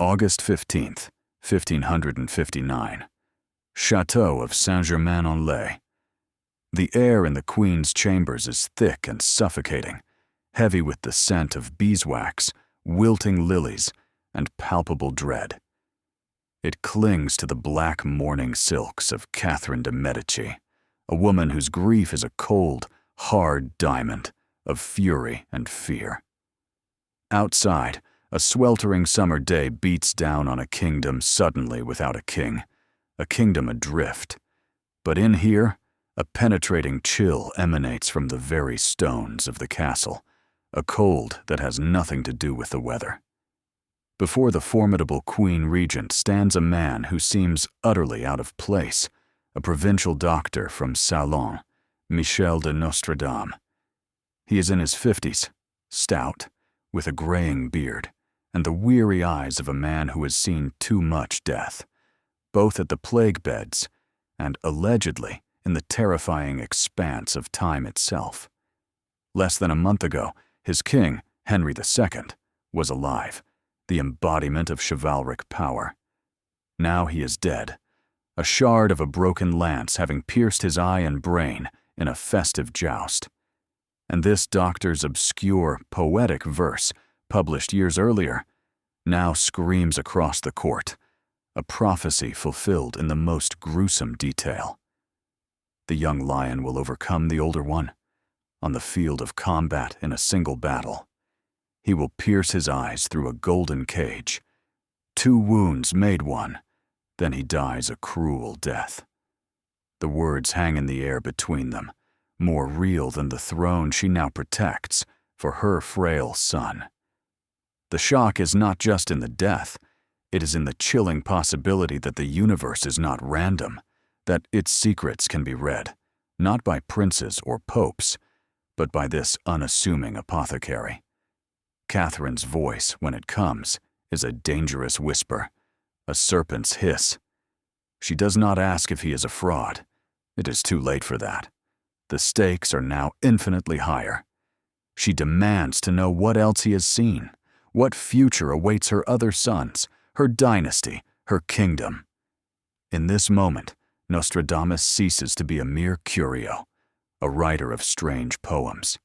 August 15th, 1559. Château of Saint-Germain-en-Laye. The air in the Queen's chambers is thick and suffocating, heavy with the scent of beeswax, wilting lilies, and palpable dread. It clings to the black mourning silks of Catherine de' Medici, a woman whose grief is a cold, hard diamond of fury and fear. Outside, a sweltering summer day beats down on a kingdom suddenly without a king, a kingdom adrift. But in here, a penetrating chill emanates from the very stones of the castle, a cold that has nothing to do with the weather. Before the formidable Queen Regent stands a man who seems utterly out of place, a provincial doctor from Salon, Michel de Nostradamus. He is in his 50s, stout, with a graying beard, and the weary eyes of a man who has seen too much death, both at the plague beds and, allegedly, in the terrifying expanse of time itself. Less than a month ago, his king, Henry II, was alive, the embodiment of chivalric power. Now he is dead, a shard of a broken lance having pierced his eye and brain in a festive joust. And this doctor's obscure, poetic verse, published years earlier, now screams across the court, a prophecy fulfilled in the most gruesome detail. The young lion will overcome the older one, on the field of combat in a single battle. He will pierce his eyes through a golden cage. 2 wounds made one, then he dies a cruel death. The words hang in the air between them, more real than the throne she now protects for her frail son. The shock is not just in the death, it is in the chilling possibility that the universe is not random, that its secrets can be read, not by princes or popes, but by this unassuming apothecary. Catherine's voice, when it comes, is a dangerous whisper, a serpent's hiss. She does not ask if he is a fraud. It is too late for that. The stakes are now infinitely higher. She demands to know what else he has seen, what future awaits her other sons, her dynasty, her kingdom. In this moment, Nostradamus ceases to be a mere curio, a writer of strange poems.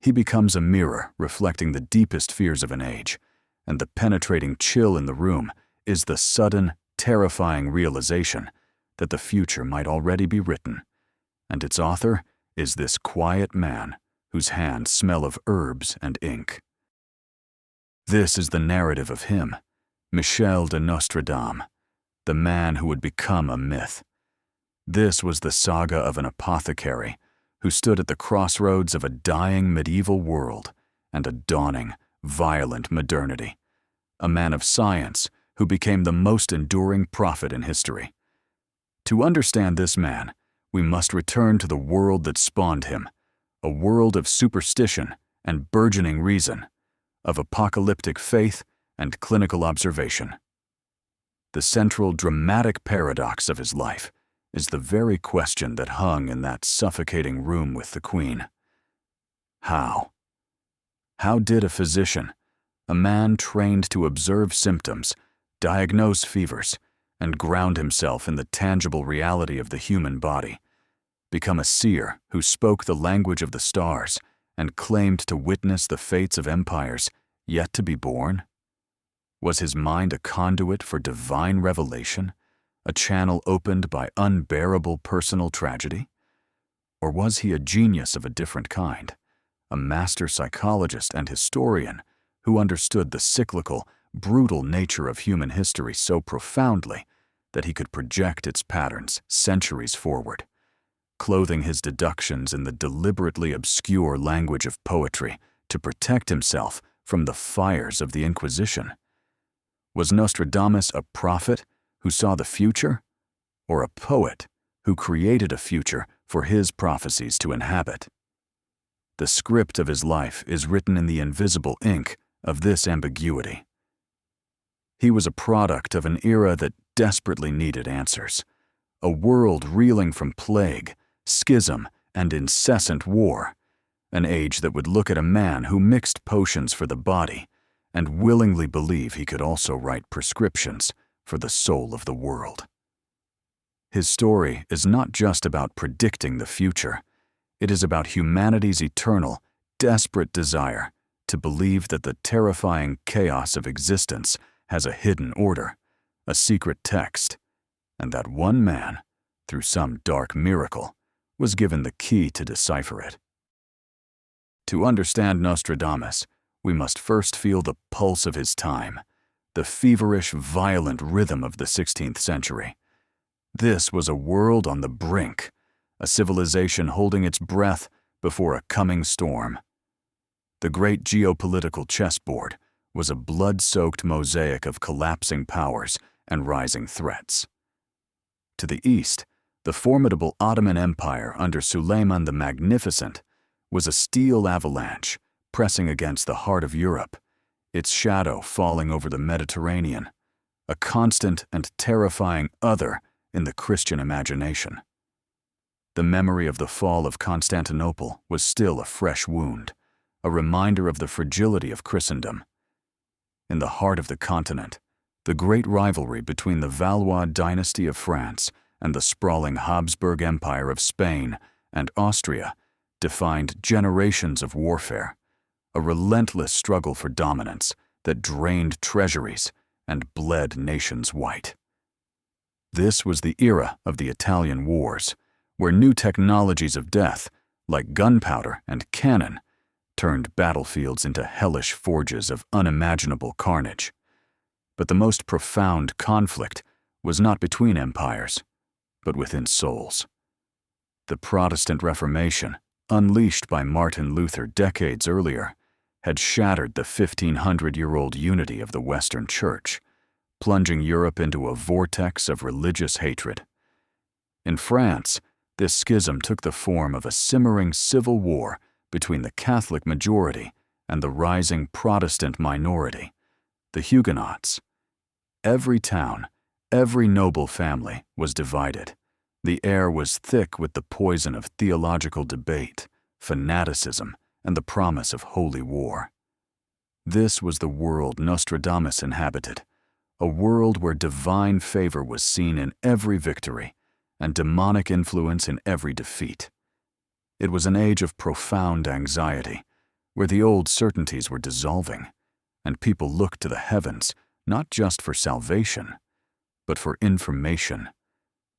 He becomes a mirror reflecting the deepest fears of an age, and the penetrating chill in the room is the sudden, terrifying realization that the future might already be written, and its author is this quiet man whose hands smell of herbs and ink. This is the narrative of him, Michel de Nostradamus, the man who would become a myth. This was the saga of an apothecary who stood at the crossroads of a dying medieval world and a dawning, violent modernity, a man of science who became the most enduring prophet in history. To understand this man, we must return to the world that spawned him, a world of superstition and burgeoning reason, of apocalyptic faith and clinical observation. The central dramatic paradox of his life is the very question that hung in that suffocating room with the Queen. How? How did a physician, a man trained to observe symptoms, diagnose fevers, and ground himself in the tangible reality of the human body, become a seer who spoke the language of the stars and claimed to witness the fates of empires yet to be born? Was his mind a conduit for divine revelation, a channel opened by unbearable personal tragedy? Or was he a genius of a different kind, a master psychologist and historian who understood the cyclical, brutal nature of human history so profoundly that he could project its patterns centuries forward, clothing his deductions in the deliberately obscure language of poetry to protect himself from the fires of the Inquisition? Was Nostradamus a prophet who saw the future, or a poet who created a future for his prophecies to inhabit? The script of his life is written in the invisible ink of this ambiguity. He was a product of an era that desperately needed answers, a world reeling from plague, schism, and incessant war, an age that would look at a man who mixed potions for the body and willingly believe he could also write prescriptions for the soul of the world. His story is not just about predicting the future. It is about humanity's eternal, desperate desire to believe that the terrifying chaos of existence has a hidden order, a secret text, and that one man, through some dark miracle, was given the key to decipher it. To understand Nostradamus, we must first feel the pulse of his time, the feverish, violent rhythm of the 16th century. This was a world on the brink, a civilization holding its breath before a coming storm. The great geopolitical chessboard was a blood-soaked mosaic of collapsing powers and rising threats. To the east, the formidable Ottoman Empire under Suleiman the Magnificent was a steel avalanche pressing against the heart of Europe, its shadow falling over the Mediterranean, a constant and terrifying other in the Christian imagination. The memory of the fall of Constantinople was still a fresh wound, a reminder of the fragility of Christendom. In the heart of the continent, the great rivalry between the Valois dynasty of France and the sprawling Habsburg Empire of Spain and Austria defined generations of warfare, a relentless struggle for dominance that drained treasuries and bled nations white. This was the era of the Italian Wars, where new technologies of death, like gunpowder and cannon, turned battlefields into hellish forges of unimaginable carnage. But the most profound conflict was not between empires, but within souls. The Protestant Reformation, unleashed by Martin Luther decades earlier, had shattered the 1,500-year-old unity of the Western Church, plunging Europe into a vortex of religious hatred. In France, this schism took the form of a simmering civil war between the Catholic majority and the rising Protestant minority, the Huguenots. Every town, every noble family was divided. The air was thick with the poison of theological debate, fanaticism, and the promise of holy war. This was the world Nostradamus inhabited, a world where divine favor was seen in every victory and demonic influence in every defeat. It was an age of profound anxiety, where the old certainties were dissolving, and people looked to the heavens not just for salvation, but for information,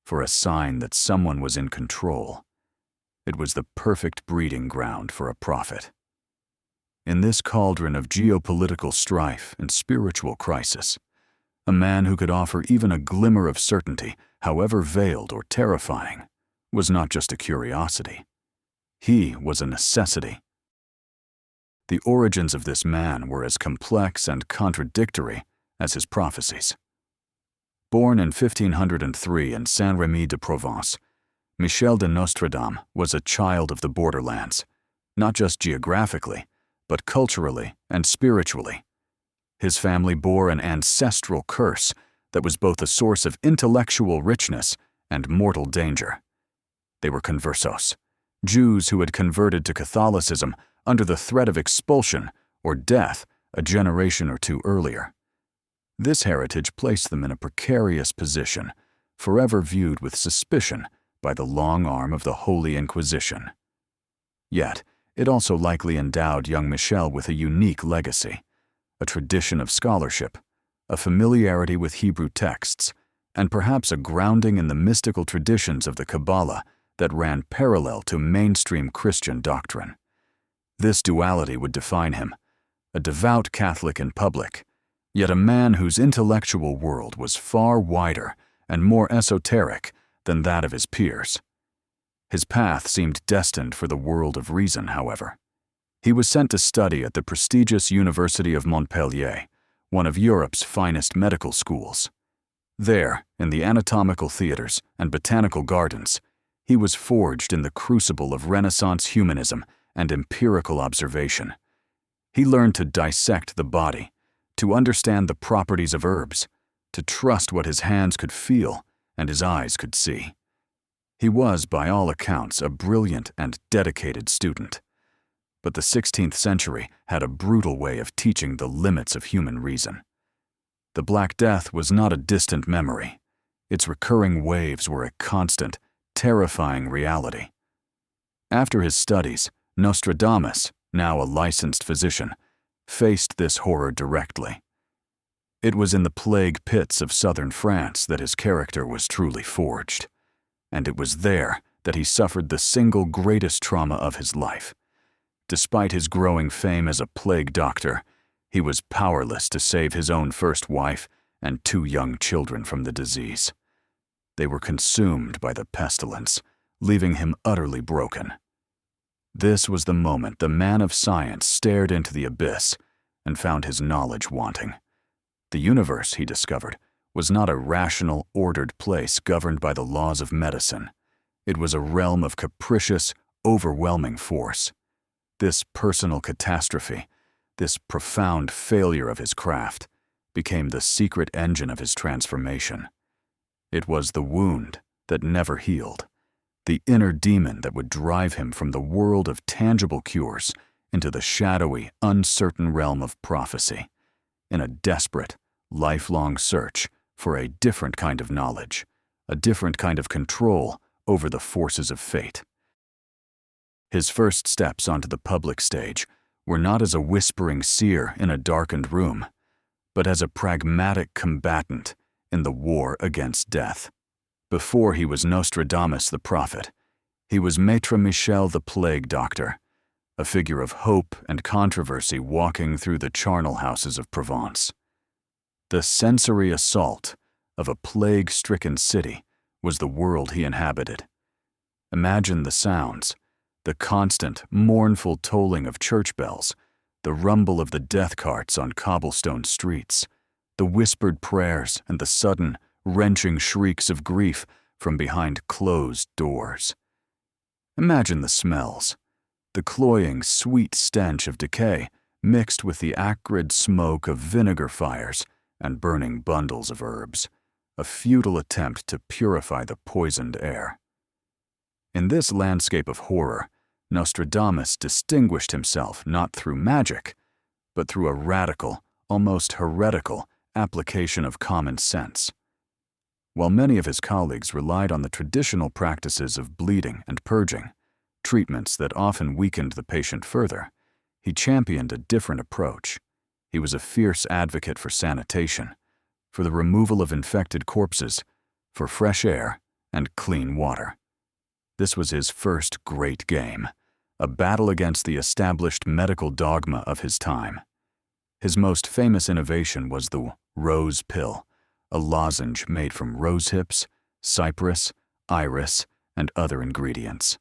for a sign that someone was in control. It was the perfect breeding ground for a prophet. In this cauldron of geopolitical strife and spiritual crisis, a man who could offer even a glimmer of certainty, however veiled or terrifying, was not just a curiosity. He was a necessity. The origins of this man were as complex and contradictory as his prophecies. Born in 1503 in Saint-Rémy de Provence, Michel de Nostradamus was a child of the borderlands, not just geographically, but culturally and spiritually. His family bore an ancestral curse that was both a source of intellectual richness and mortal danger. They were conversos, Jews who had converted to Catholicism under the threat of expulsion or death a generation or two earlier. This heritage placed them in a precarious position, forever viewed with suspicion by the long arm of the Holy Inquisition. Yet, it also likely endowed young Michel with a unique legacy, a tradition of scholarship, a familiarity with Hebrew texts, and perhaps a grounding in the mystical traditions of the Kabbalah that ran parallel to mainstream Christian doctrine. This duality would define him, a devout Catholic in public, yet a man whose intellectual world was far wider and more esoteric than that of his peers. His path seemed destined for the world of reason, however. He was sent to study at the prestigious University of Montpellier, one of Europe's finest medical schools. There, in the anatomical theaters and botanical gardens, he was forged in the crucible of Renaissance humanism and empirical observation. He learned to dissect the body, to understand the properties of herbs, to trust what his hands could feel and his eyes could see. He was, by all accounts, a brilliant and dedicated student. But the 16th century had a brutal way of teaching the limits of human reason. The Black Death was not a distant memory. Its recurring waves were a constant, terrifying reality. After his studies, Nostradamus, now a licensed physician, faced this horror directly. It was in the plague pits of southern France that his character was truly forged, and it was there that he suffered the single greatest trauma of his life. Despite his growing fame as a plague doctor, he was powerless to save his own first wife and 2 young children from the disease. They were consumed by the pestilence, leaving him utterly broken. This was the moment the man of science stared into the abyss and found his knowledge wanting. The universe, he discovered, was not a rational, ordered place governed by the laws of medicine. It was a realm of capricious, overwhelming force. This personal catastrophe, this profound failure of his craft, became the secret engine of his transformation. It was the wound that never healed, the inner demon that would drive him from the world of tangible cures into the shadowy, uncertain realm of prophecy, in a desperate, lifelong search for a different kind of knowledge, a different kind of control over the forces of fate. His first steps onto the public stage were not as a whispering seer in a darkened room, but as a pragmatic combatant in the war against death. Before he was Nostradamus the prophet, he was Maître Michel the plague doctor, a figure of hope and controversy walking through the charnel houses of Provence. The sensory assault of a plague-stricken city was the world he inhabited. Imagine the sounds, the constant, mournful tolling of church bells, the rumble of the death carts on cobblestone streets, the whispered prayers and the sudden, wrenching shrieks of grief from behind closed doors. Imagine the smells, the cloying, sweet stench of decay mixed with the acrid smoke of vinegar fires and burning bundles of herbs, a futile attempt to purify the poisoned air. In this landscape of horror, Nostradamus distinguished himself not through magic, but through a radical, almost heretical, application of common sense. While many of his colleagues relied on the traditional practices of bleeding and purging, treatments that often weakened the patient further, he championed a different approach. He was a fierce advocate for sanitation, for the removal of infected corpses, for fresh air and clean water. This was his first great game, a battle against the established medical dogma of his time. His most famous innovation was the rose pill, a lozenge made from rose hips, cypress, iris, and other ingredients.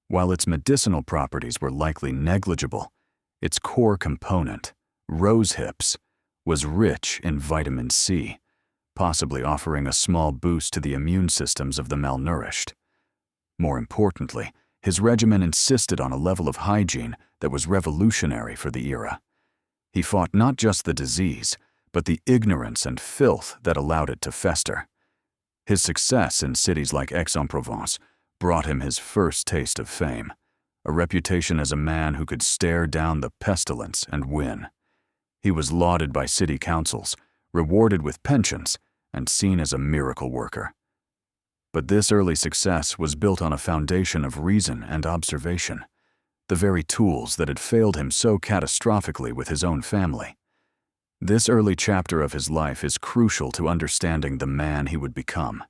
While its medicinal properties were likely negligible, its core component, rose hips, was rich in vitamin C, possibly offering a small boost to the immune systems of the malnourished. More importantly, his regimen insisted on a level of hygiene that was revolutionary for the era. He fought not just the disease, but the ignorance and filth that allowed it to fester. His success in cities like Aix-en-Provence brought him his first taste of fame, a reputation as a man who could stare down the pestilence and win. He was lauded by city councils, rewarded with pensions, and seen as a miracle worker. But this early success was built on a foundation of reason and observation, the very tools that had failed him so catastrophically with his own family. This early chapter of his life is crucial to understanding the man he would become.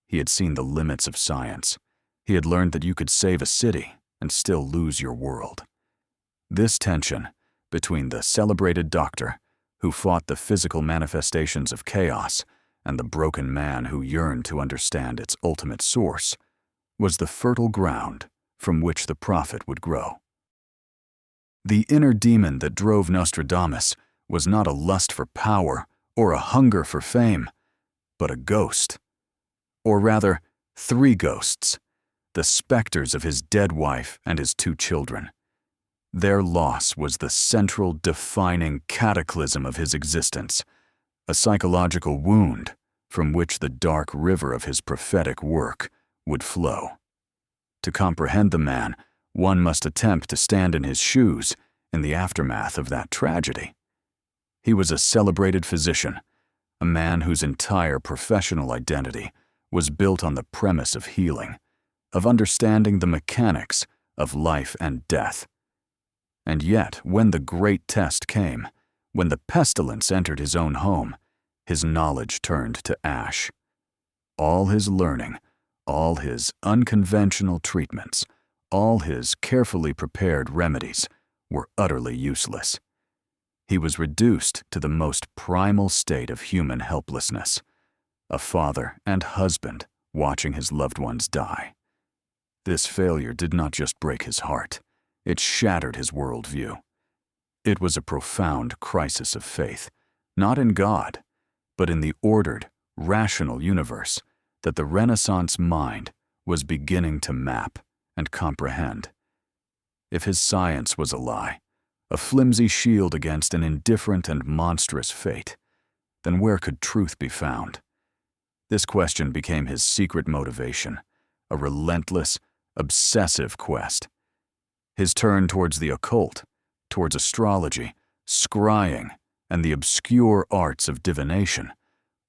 He had seen the limits of science. He had learned that you could save a city and still lose your world. This tension between the celebrated doctor, who fought the physical manifestations of chaos, and the broken man who yearned to understand its ultimate source, was the fertile ground from which the prophet would grow. The inner demon that drove Nostradamus was not a lust for power or a hunger for fame, but a ghost. Or rather, 3 ghosts, the specters of his dead wife and his 2 children. Their loss was the central defining cataclysm of his existence, a psychological wound from which the dark river of his prophetic work would flow. To comprehend the man, One must attempt to stand in his shoes in the aftermath of that tragedy. He was a celebrated physician, a man whose entire professional identity was built on the premise of healing, of understanding the mechanics of life and death. And yet, when the great test came, when the pestilence entered his own home, his knowledge turned to ash. All his learning, all his unconventional treatments, all his carefully prepared remedies were utterly useless. He was reduced to the most primal state of human helplessness, a father and husband watching his loved ones die. This failure did not just break his heart, it shattered his worldview. It was a profound crisis of faith, not in God, but in the ordered, rational universe that the Renaissance mind was beginning to map and comprehend. If his science was a lie, a flimsy shield against an indifferent and monstrous fate, then where could truth be found? This question became his secret motivation, a relentless, obsessive quest. His turn towards the occult, towards astrology, scrying, and the obscure arts of divination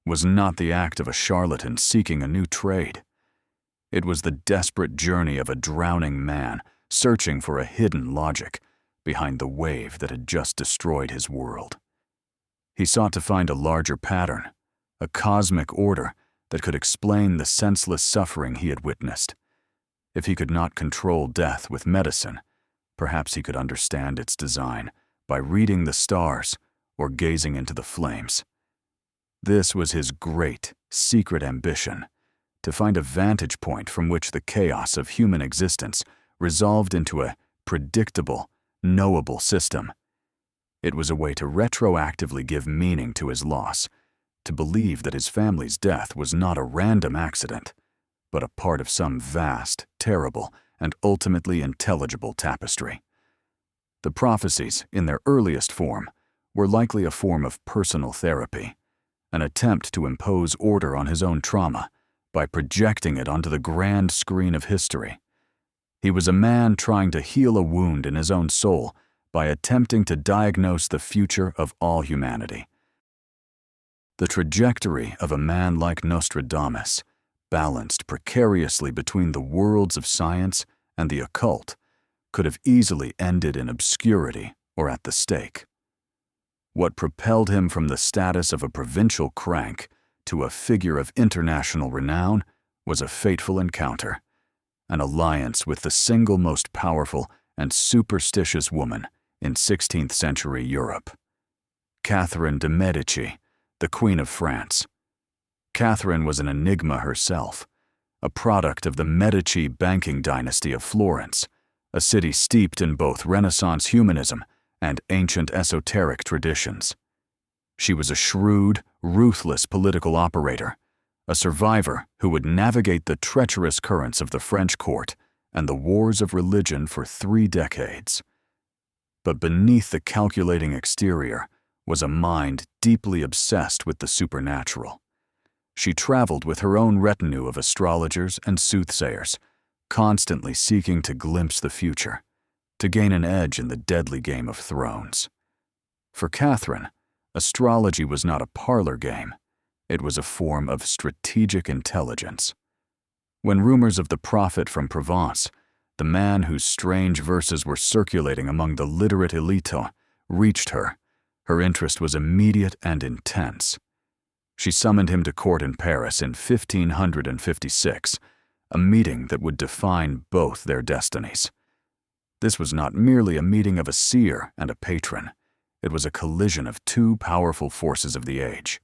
was not the act of a charlatan seeking a new trade. It was the desperate journey of a drowning man searching for a hidden logic behind the wave that had just destroyed his world. He sought to find a larger pattern, a cosmic order that could explain the senseless suffering he had witnessed. If he could not control death with medicine, perhaps he could understand its design by reading the stars or gazing into the flames. This was his great, secret ambition, to find a vantage point from which the chaos of human existence resolved into a predictable, knowable system. It was a way to retroactively give meaning to his loss, to believe that his family's death was not a random accident, but a part of some vast, terrible, and ultimately intelligible tapestry. The prophecies, in their earliest form, were likely a form of personal therapy, an attempt to impose order on his own trauma by projecting it onto the grand screen of history. He was a man trying to heal a wound in his own soul by attempting to diagnose the future of all humanity. The trajectory of a man like Nostradamus, balanced precariously between the worlds of science and the occult, could have easily ended in obscurity or at the stake. What propelled him from the status of a provincial crank to a figure of international renown was a fateful encounter, an alliance with the single most powerful and superstitious woman in 16th century Europe, Catherine de' Medici, the Queen of France. Catherine was an enigma herself, a product of the Medici banking dynasty of Florence, a city steeped in both Renaissance humanism and ancient esoteric traditions. She was a shrewd, ruthless political operator, a survivor who would navigate the treacherous currents of the French court and the wars of religion for 3 decades. But beneath the calculating exterior was a mind deeply obsessed with the supernatural. She traveled with her own retinue of astrologers and soothsayers, constantly seeking to glimpse the future, to gain an edge in the deadly game of thrones. For Catherine, astrology was not a parlor game. It was a form of strategic intelligence. When rumors of the prophet from Provence, the man whose strange verses were circulating among the literate elite, reached her, her interest was immediate and intense. She summoned him to court in Paris in 1556, a meeting that would define both their destinies. This was not merely a meeting of a seer and a patron. It was a collision of 2 powerful forces of the age.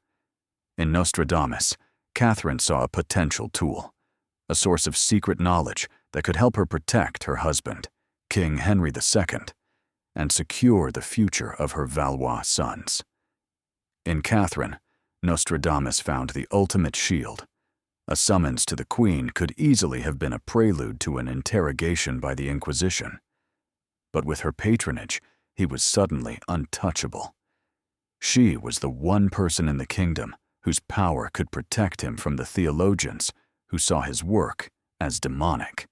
In Nostradamus, Catherine saw a potential tool, a source of secret knowledge that could help her protect her husband, King Henry II, and secure the future of her Valois sons. In Catherine, Nostradamus found the ultimate shield. A summons to the Queen could easily have been a prelude to an interrogation by the Inquisition. But with her patronage, he was suddenly untouchable. She was the one person in the kingdom whose power could protect him from the theologians who saw his work as demonic.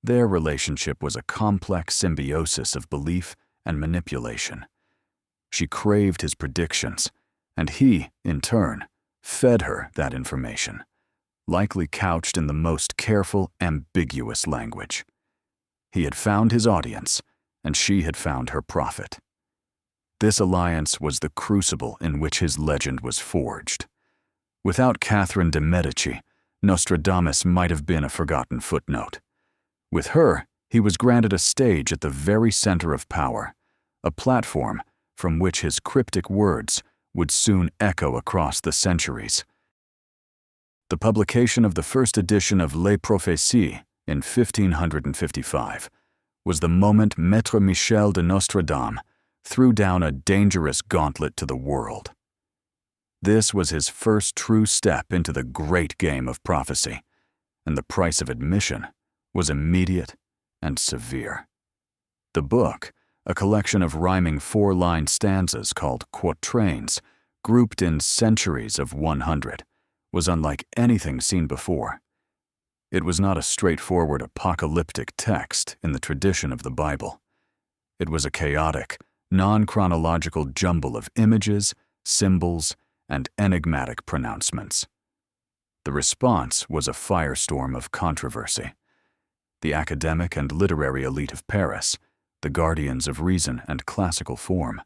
Their relationship was a complex symbiosis of belief and manipulation. She craved his predictions, and he, in turn, fed her that information, likely couched in the most careful, ambiguous language. He had found his audience, and she had found her prophet. This alliance was the crucible in which his legend was forged. Without Catherine de' Medici, Nostradamus might have been a forgotten footnote. With her, he was granted a stage at the very center of power, a platform from which his cryptic words would soon echo across the centuries. The publication of the first edition of Les Prophéties in 1555 was the moment Maître Michel de Nostradamus threw down a dangerous gauntlet to the world. This was his first true step into the great game of prophecy, and the price of admission was immediate and severe. The book, a collection of rhyming four-line stanzas called quatrains, grouped in centuries of 100, was unlike anything seen before. It was not a straightforward apocalyptic text in the tradition of the Bible. It was a chaotic, non-chronological jumble of images, symbols, and enigmatic pronouncements. The response was a firestorm of controversy. The academic and literary elite of Paris, the guardians of reason and classical form,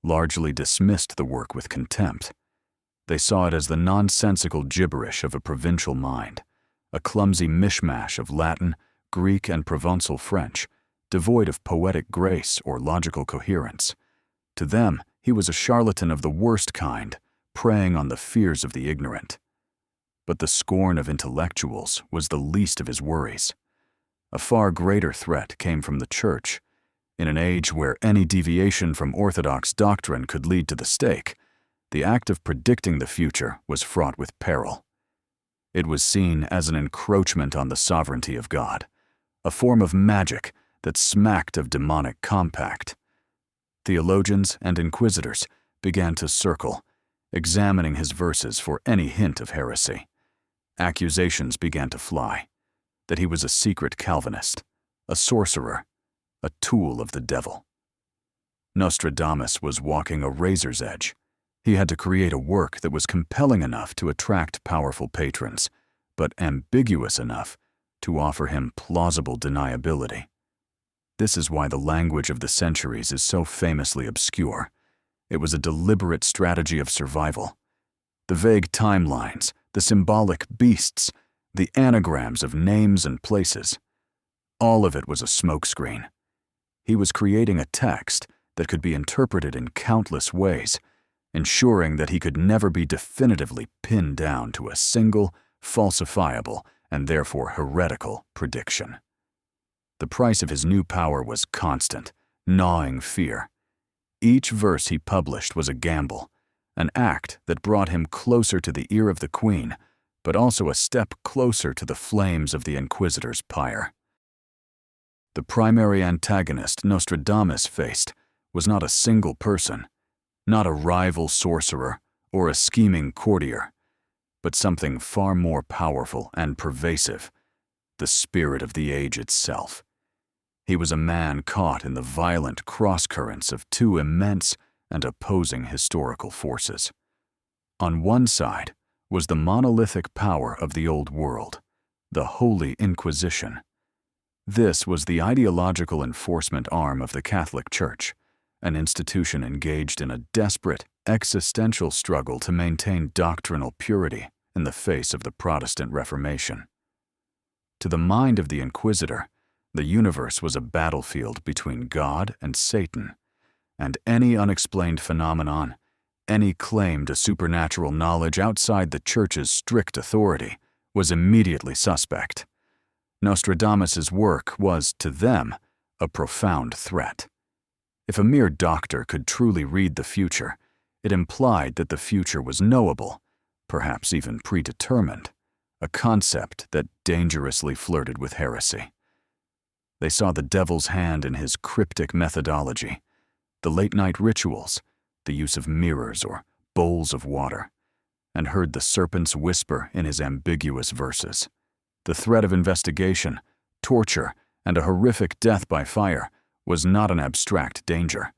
largely dismissed the work with contempt. They saw it as the nonsensical gibberish of a provincial mind, a clumsy mishmash of Latin, Greek, and Provençal French, devoid of poetic grace or logical coherence. To them, he was a charlatan of the worst kind, preying on the fears of the ignorant. But the scorn of intellectuals was the least of his worries. A far greater threat came from the Church. In an age where any deviation from orthodox doctrine could lead to the stake, the act of predicting the future was fraught with peril. It was seen as an encroachment on the sovereignty of God, a form of magic that smacked of demonic compact. Theologians and inquisitors began to circle, examining his verses for any hint of heresy. Accusations began to fly, that he was a secret Calvinist, a sorcerer, a tool of the devil. Nostradamus was walking a razor's edge. He had to create a work that was compelling enough to attract powerful patrons, but ambiguous enough to offer him plausible deniability. This is why the language of the centuries is so famously obscure. It was a deliberate strategy of survival. The vague timelines, the symbolic beasts, the anagrams of names and places, all of it was a smokescreen. He was creating a text that could be interpreted in countless ways, ensuring that he could never be definitively pinned down to a single, falsifiable, and therefore heretical prediction. The price of his new power was constant, gnawing fear. Each verse he published was a gamble, an act that brought him closer to the ear of the Queen, but also a step closer to the flames of the Inquisitor's pyre. The primary antagonist Nostradamus faced was not a single person, not a rival sorcerer or a scheming courtier, but something far more powerful and pervasive, the spirit of the age itself. He was a man caught in the violent cross-currents of two immense and opposing historical forces. On one side was the monolithic power of the Old World, the Holy Inquisition. This was the ideological enforcement arm of the Catholic Church, an institution engaged in a desperate, existential struggle to maintain doctrinal purity in the face of the Protestant Reformation. To the mind of the Inquisitor, the universe was a battlefield between God and Satan, and any unexplained phenomenon, any claim to supernatural knowledge outside the Church's strict authority, was immediately suspect. Nostradamus's work was, to them, a profound threat. If a mere doctor could truly read the future, it implied that the future was knowable, perhaps even predetermined, a concept that dangerously flirted with heresy. They saw the devil's hand in his cryptic methodology, the late-night rituals, the use of mirrors or bowls of water, and heard the serpent's whisper in his ambiguous verses. The threat of investigation, torture, and a horrific death by fire was not an abstract danger.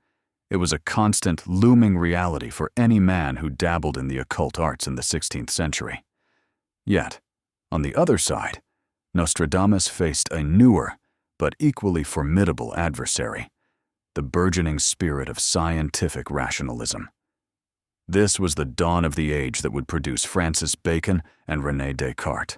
It was a constant, looming reality for any man who dabbled in the occult arts in the 16th century. Yet, on the other side, Nostradamus faced a newer, but equally formidable adversary, the burgeoning spirit of scientific rationalism. This was the dawn of the age that would produce Francis Bacon and René Descartes.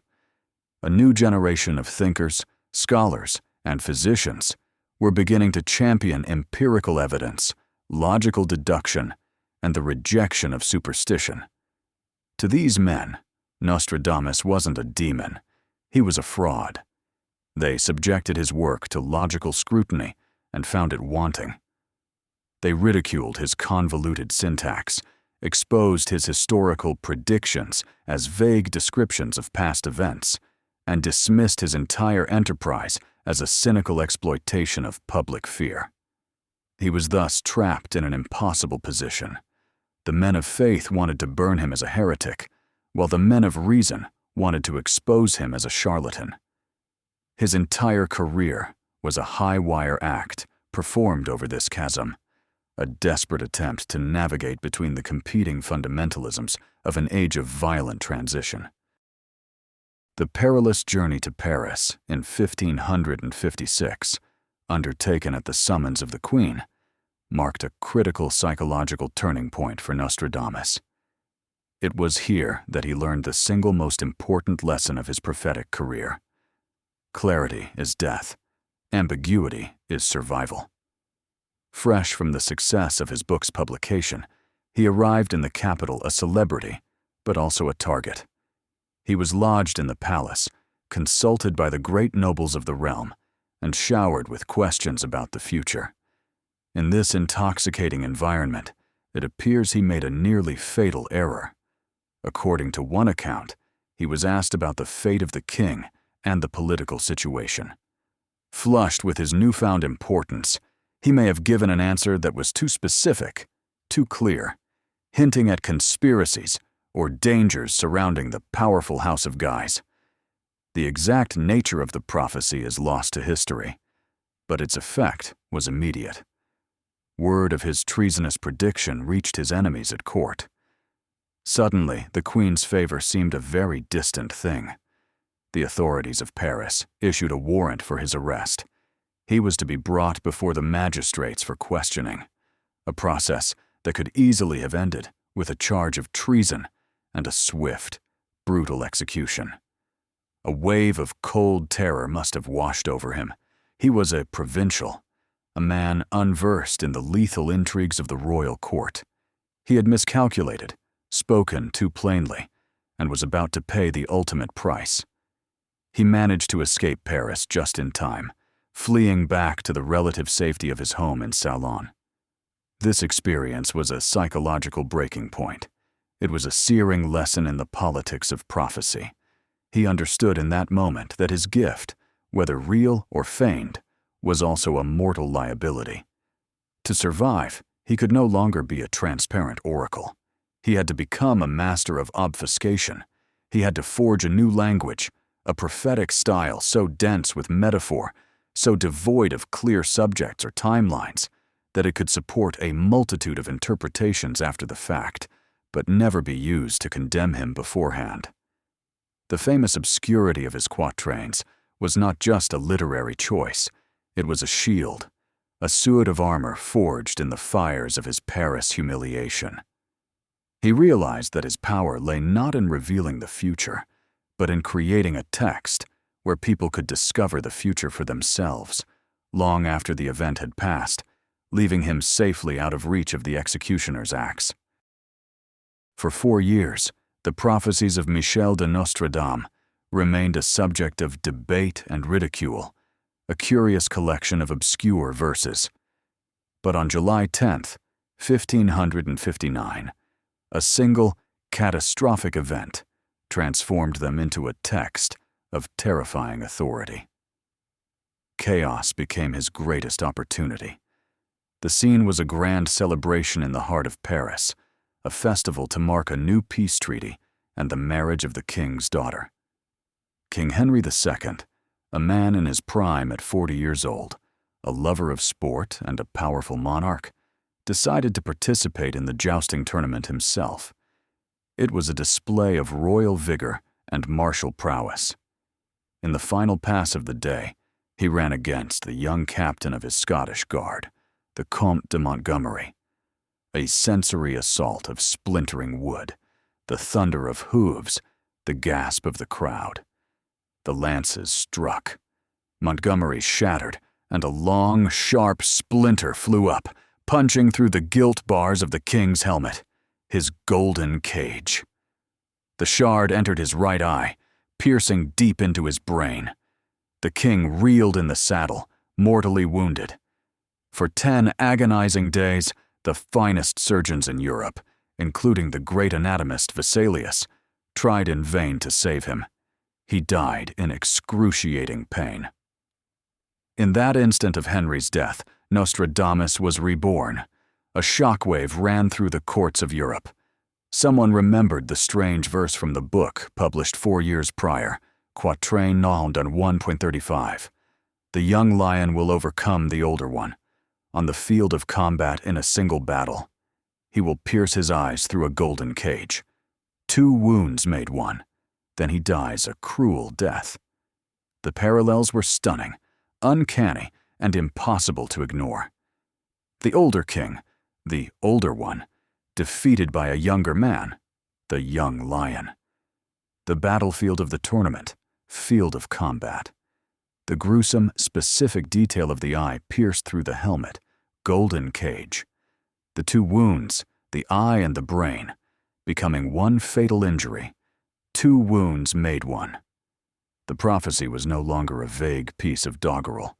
A new generation of thinkers, scholars, and physicians were beginning to champion empirical evidence, logical deduction, and the rejection of superstition. To these men, Nostradamus wasn't a demon, he was a fraud. They subjected his work to logical scrutiny and found it wanting. They ridiculed his convoluted syntax, exposed his historical predictions as vague descriptions of past events, and dismissed his entire enterprise as a cynical exploitation of public fear. He was thus trapped in an impossible position. The men of faith wanted to burn him as a heretic, while the men of reason wanted to expose him as a charlatan. His entire career was a high-wire act performed over this chasm, a desperate attempt to navigate between the competing fundamentalisms of an age of violent transition. The perilous journey to Paris in 1556, undertaken at the summons of the Queen, marked a critical psychological turning point for Nostradamus. It was here that he learned the single most important lesson of his prophetic career. Clarity is death. Ambiguity is survival. Fresh from the success of his book's publication, he arrived in the capital a celebrity, but also a target. He was lodged in the palace, consulted by the great nobles of the realm, and showered with questions about the future. In this intoxicating environment, it appears he made a nearly fatal error. According to one account, he was asked about the fate of the king and the political situation. Flushed with his newfound importance, he may have given an answer that was too specific, too clear, hinting at conspiracies or dangers surrounding the powerful House of Guise. The exact nature of the prophecy is lost to history, but its effect was immediate. Word of his treasonous prediction reached his enemies at court. Suddenly, the Queen's favor seemed a very distant thing. The authorities of Paris issued a warrant for his arrest. He was to be brought before the magistrates for questioning, a process that could easily have ended with a charge of treason and a swift, brutal execution. A wave of cold terror must have washed over him. He was a provincial, a man unversed in the lethal intrigues of the royal court. He had miscalculated, spoken too plainly, and was about to pay the ultimate price. He managed to escape Paris just in time, fleeing back to the relative safety of his home in Salon. This experience was a psychological breaking point. It was a searing lesson in the politics of prophecy. He understood in that moment that his gift, whether real or feigned, was also a mortal liability. To survive, he could no longer be a transparent oracle. He had to become a master of obfuscation. He had to forge a new language, a prophetic style so dense with metaphor, so devoid of clear subjects or timelines, that it could support a multitude of interpretations after the fact, but never be used to condemn him beforehand. The famous obscurity of his quatrains was not just a literary choice, it was a shield, a suit of armor forged in the fires of his Paris humiliation. He realized that his power lay not in revealing the future, but in creating a text where people could discover the future for themselves, long after the event had passed, leaving him safely out of reach of the executioner's axe. For 4 years, the prophecies of Michel de Nostradamus remained a subject of debate and ridicule, a curious collection of obscure verses. But on July 10th, 1559, a single, catastrophic event transformed them into a text of terrifying authority. Chaos became his greatest opportunity. The scene was a grand celebration in the heart of Paris, a festival to mark a new peace treaty and the marriage of the king's daughter. King Henry II, a man in his prime at 40 years old, a lover of sport and a powerful monarch, decided to participate in the jousting tournament himself. It was a display of royal vigor and martial prowess. In the final pass of the day, he ran against the young captain of his Scottish guard, the Comte de Montgomery. A sensory assault of splintering wood, the thunder of hooves, the gasp of the crowd. The lances struck. Montgomery shattered, and a long, sharp splinter flew up, punching through the gilt bars of the king's helmet, his golden cage. The shard entered his right eye, piercing deep into his brain. The king reeled in the saddle, mortally wounded. For 10 agonizing days, the finest surgeons in Europe, including the great anatomist Vesalius, tried in vain to save him. He died in excruciating pain. In that instant of Henry's death, Nostradamus was reborn. A shockwave ran through the courts of Europe. Someone remembered the strange verse from the book published 4 years prior, Quatrain 1.35. The young lion will overcome the older one. On the field of combat in a single battle, he will pierce his eyes through a golden cage. 2 wounds made one. Then he dies a cruel death. The parallels were stunning, uncanny, and impossible to ignore. The older king, the older one, defeated by a younger man, the young lion. The battlefield of the tournament, field of combat. The gruesome, specific detail of the eye pierced through the helmet, golden cage. The 2 wounds, the eye and the brain, becoming one fatal injury. 2 wounds made one. The prophecy was no longer a vague piece of doggerel.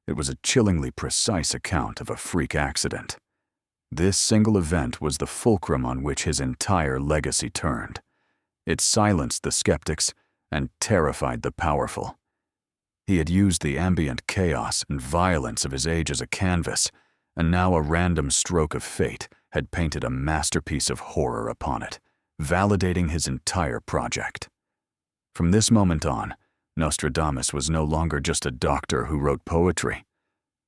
It was a chillingly precise account of a freak accident. This single event was the fulcrum on which his entire legacy turned. It silenced the skeptics and terrified the powerful. He had used the ambient chaos and violence of his age as a canvas, and now a random stroke of fate had painted a masterpiece of horror upon it, validating his entire project. From this moment on, Nostradamus was no longer just a doctor who wrote poetry.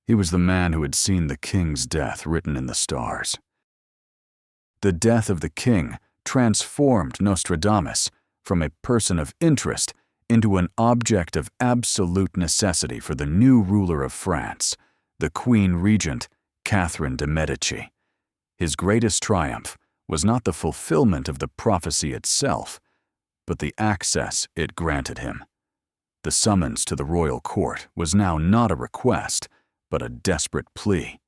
He was the man who had seen the king's death written in the stars. The death of the king transformed Nostradamus from a person of interest into an object of absolute necessity for the new ruler of France, the Queen Regent, Catherine de' Medici. His greatest triumph was not the fulfillment of the prophecy itself, but the access it granted him. The summons to the royal court was now not a request, but a desperate plea.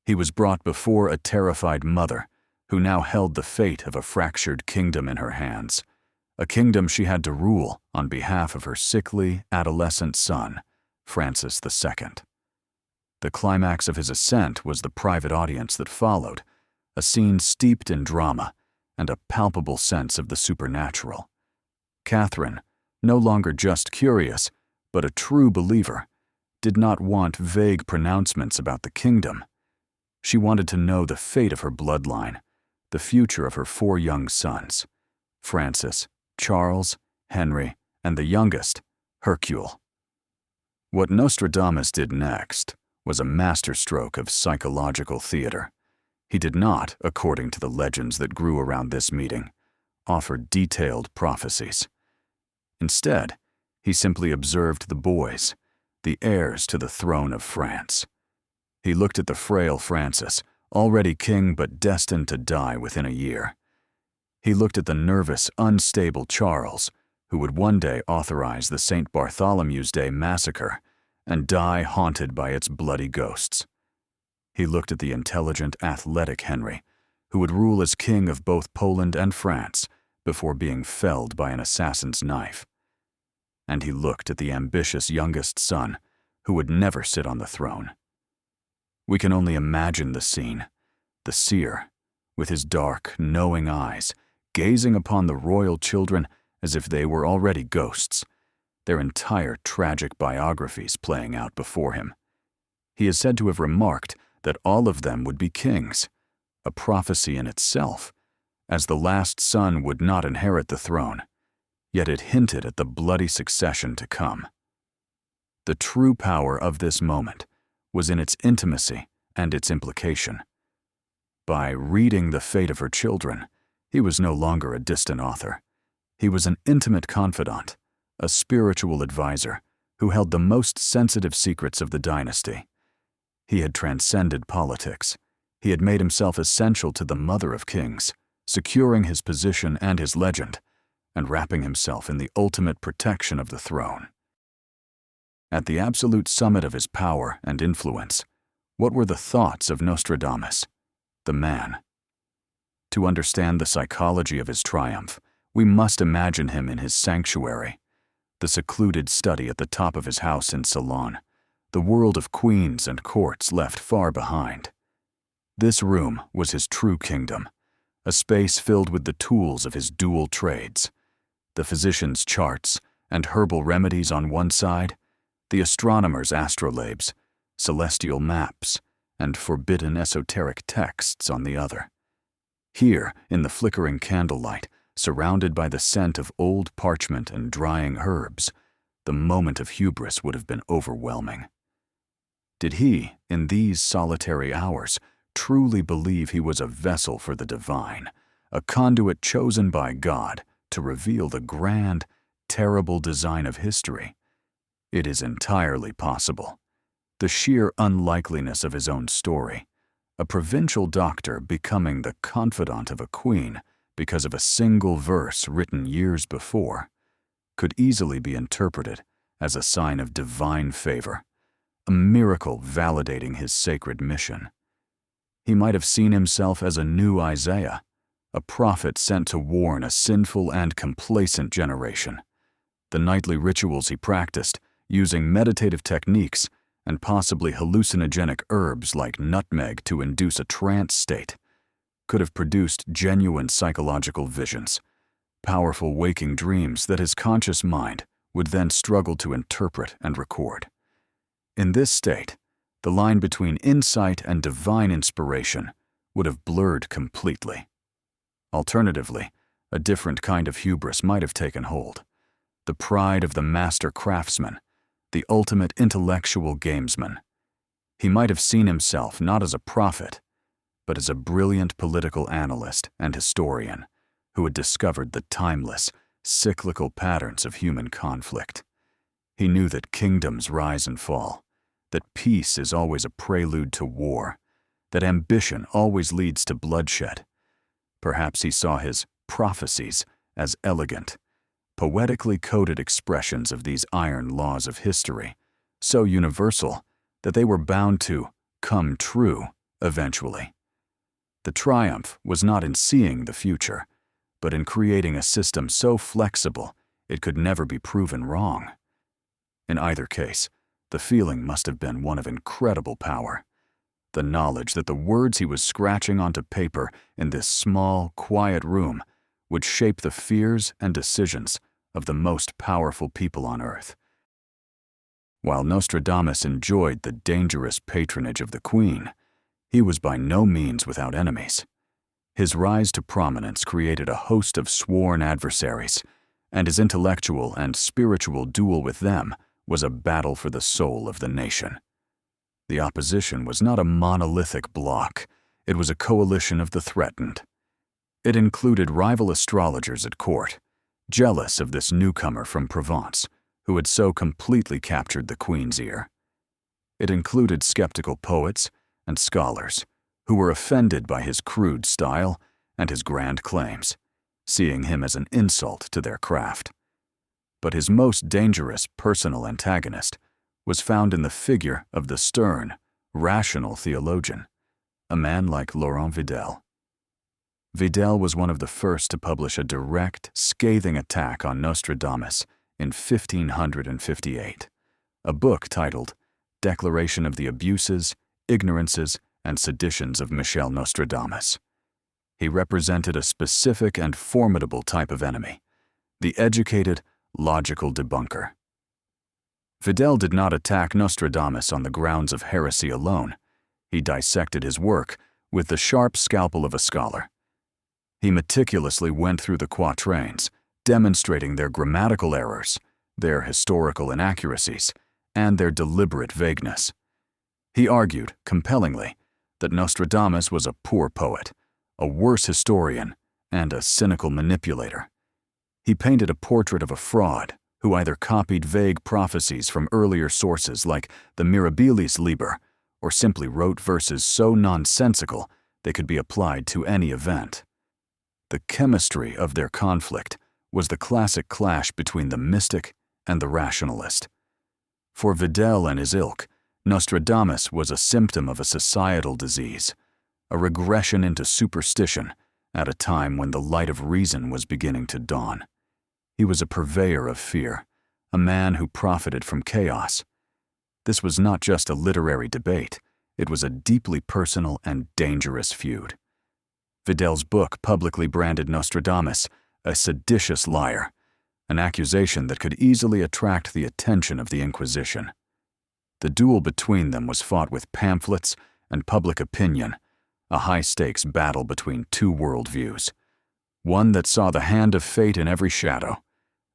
He was brought before a terrified mother, who now held the fate of a fractured kingdom in her hands, a kingdom she had to rule on behalf of her sickly, adolescent son, Francis II. The climax of his ascent was the private audience that followed, a scene steeped in drama and a palpable sense of the supernatural. Catherine, no longer just curious, but a true believer, did not want vague pronouncements about the kingdom. She wanted to know the fate of her bloodline, the future of her 4 young sons, Francis, Charles, Henry, and the youngest, Hercule. What Nostradamus did next was a masterstroke of psychological theater. He did not, according to the legends that grew around this meeting, offer detailed prophecies. Instead, he simply observed the boys, the heirs to the throne of France. He looked at the frail Francis, already king but destined to die within a year. He looked at the nervous, unstable Charles, who would one day authorize the St. Bartholomew's Day massacre and die haunted by its bloody ghosts. He looked at the intelligent, athletic Henry, who would rule as king of both Poland and France before being felled by an assassin's knife. And he looked at the ambitious youngest son, who would never sit on the throne. We can only imagine the scene, the seer, with his dark, knowing eyes, gazing upon the royal children as if they were already ghosts, their entire tragic biographies playing out before him. He is said to have remarked that all of them would be kings, a prophecy in itself, as the last son would not inherit the throne, yet it hinted at the bloody succession to come. The true power of this moment was in its intimacy and its implication. By reading the fate of her children, he was no longer a distant author. He was an intimate confidant, a spiritual advisor who held the most sensitive secrets of the dynasty. He had transcended politics. He had made himself essential to the mother of kings, securing his position and his legend, and wrapping himself in the ultimate protection of the throne. At the absolute summit of his power and influence, what were the thoughts of Nostradamus, the man? To understand the psychology of his triumph, we must imagine him in his sanctuary, the secluded study at the top of his house in Ceylon, the world of queens and courts left far behind. This room was his true kingdom, a space filled with the tools of his dual trades, the physician's charts and herbal remedies on one side, the astronomer's astrolabes, celestial maps, and forbidden esoteric texts on the other. Here, in the flickering candlelight, surrounded by the scent of old parchment and drying herbs, the moment of hubris would have been overwhelming. Did he, in these solitary hours, truly believe he was a vessel for the divine, a conduit chosen by God to reveal the grand, terrible design of history? It is entirely possible. The sheer unlikeliness of his own story, a provincial doctor becoming the confidant of a queen because of a single verse written years before, could easily be interpreted as a sign of divine favor, a miracle validating his sacred mission. He might have seen himself as a new Isaiah, a prophet sent to warn a sinful and complacent generation. The nightly rituals he practiced, using meditative techniques and possibly hallucinogenic herbs like nutmeg to induce a trance state, could have produced genuine psychological visions, powerful waking dreams that his conscious mind would then struggle to interpret and record. In this state, the line between insight and divine inspiration would have blurred completely. Alternatively, a different kind of hubris might have taken hold, the pride of the master craftsman, the ultimate intellectual gamesman. He might have seen himself not as a prophet, but as a brilliant political analyst and historian who had discovered the timeless, cyclical patterns of human conflict. He knew that kingdoms rise and fall, that peace is always a prelude to war, that ambition always leads to bloodshed. Perhaps he saw his prophecies as elegant, poetically coded expressions of these iron laws of history, so universal that they were bound to come true eventually. The triumph was not in seeing the future, but in creating a system so flexible it could never be proven wrong. In either case, the feeling must have been one of incredible power. The knowledge that the words he was scratching onto paper in this small, quiet room would shape the fears and decisions of the most powerful people on earth. While Nostradamus enjoyed the dangerous patronage of the queen, he was by no means without enemies. His rise to prominence created a host of sworn adversaries, and his intellectual and spiritual duel with them was a battle for the soul of the nation. The opposition was not a monolithic bloc, it was a coalition of the threatened. It included rival astrologers at court, jealous of this newcomer from Provence, who had so completely captured the queen's ear. It included skeptical poets and scholars who were offended by his crude style and his grand claims, seeing him as an insult to their craft. But his most dangerous personal antagonist was found in the figure of the stern, rational theologian, a man like Laurent Vidal. Vidal was one of the first to publish a direct, scathing attack on Nostradamus in 1558, a book titled Declaration of the Abuses, Ignorances, and Seditions of Michel Nostradamus. He represented a specific and formidable type of enemy, the educated, logical debunker. Vidal did not attack Nostradamus on the grounds of heresy alone. He dissected his work with the sharp scalpel of a scholar. He meticulously went through the quatrains, demonstrating their grammatical errors, their historical inaccuracies, and their deliberate vagueness. He argued, compellingly, that Nostradamus was a poor poet, a worse historian, and a cynical manipulator. He painted a portrait of a fraud who either copied vague prophecies from earlier sources like the Mirabilis Liber, or simply wrote verses so nonsensical they could be applied to any event. The chemistry of their conflict was the classic clash between the mystic and the rationalist. For Vidal and his ilk, Nostradamus was a symptom of a societal disease, a regression into superstition at a time when the light of reason was beginning to dawn. He was a purveyor of fear, a man who profited from chaos. This was not just a literary debate, it was a deeply personal and dangerous feud. Vidal's book publicly branded Nostradamus a seditious liar, an accusation that could easily attract the attention of the Inquisition. The duel between them was fought with pamphlets and public opinion, a high-stakes battle between two worldviews, one that saw the hand of fate in every shadow,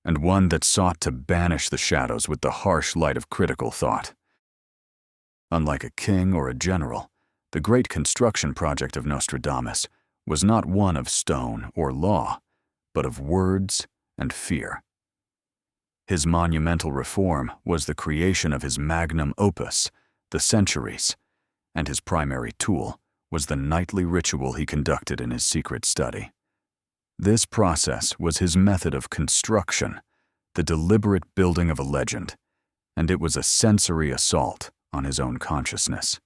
and one that sought to banish the shadows with the harsh light of critical thought. Unlike a king or a general, the great construction project of Nostradamus was not one of stone or law, but of words and fear. His monumental reform was the creation of his magnum opus, the centuries, and his primary tool was the nightly ritual he conducted in his secret study. This process was his method of construction, the deliberate building of a legend, and it was a sensory assault on his own consciousness.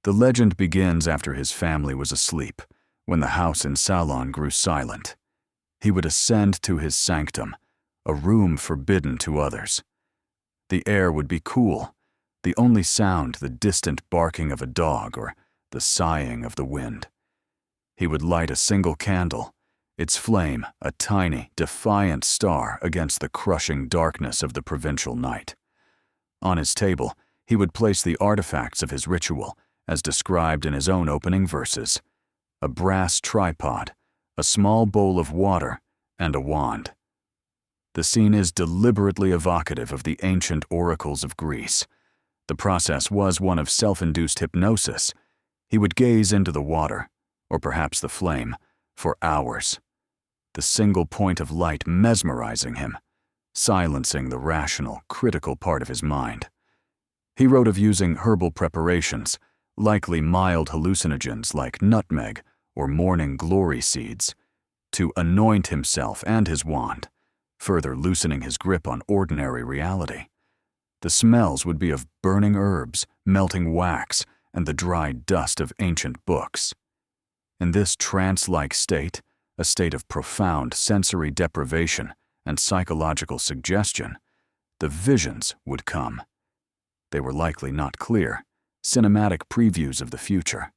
The legend begins after his family was asleep, when the house in Salon grew silent. He would ascend to his sanctum, a room forbidden to others. The air would be cool, the only sound the distant barking of a dog or the sighing of the wind. He would light a single candle, its flame a tiny, defiant star against the crushing darkness of the provincial night. On his table, he would place the artifacts of his ritual, as described in his own opening verses: a brass tripod, a small bowl of water, and a wand. The scene is deliberately evocative of the ancient oracles of Greece. The process was one of self-induced hypnosis. He would gaze into the water, or perhaps the flame, for hours, the single point of light mesmerizing him, silencing the rational, critical part of his mind. He wrote of using herbal preparations, likely mild hallucinogens like nutmeg or morning glory seeds, to anoint himself and his wand, further loosening his grip on ordinary reality. The smells would be of burning herbs, melting wax, and the dry dust of ancient books. In this trance-like state, a state of profound sensory deprivation and psychological suggestion, the visions would come. They were likely not clear, cinematic previews of the future,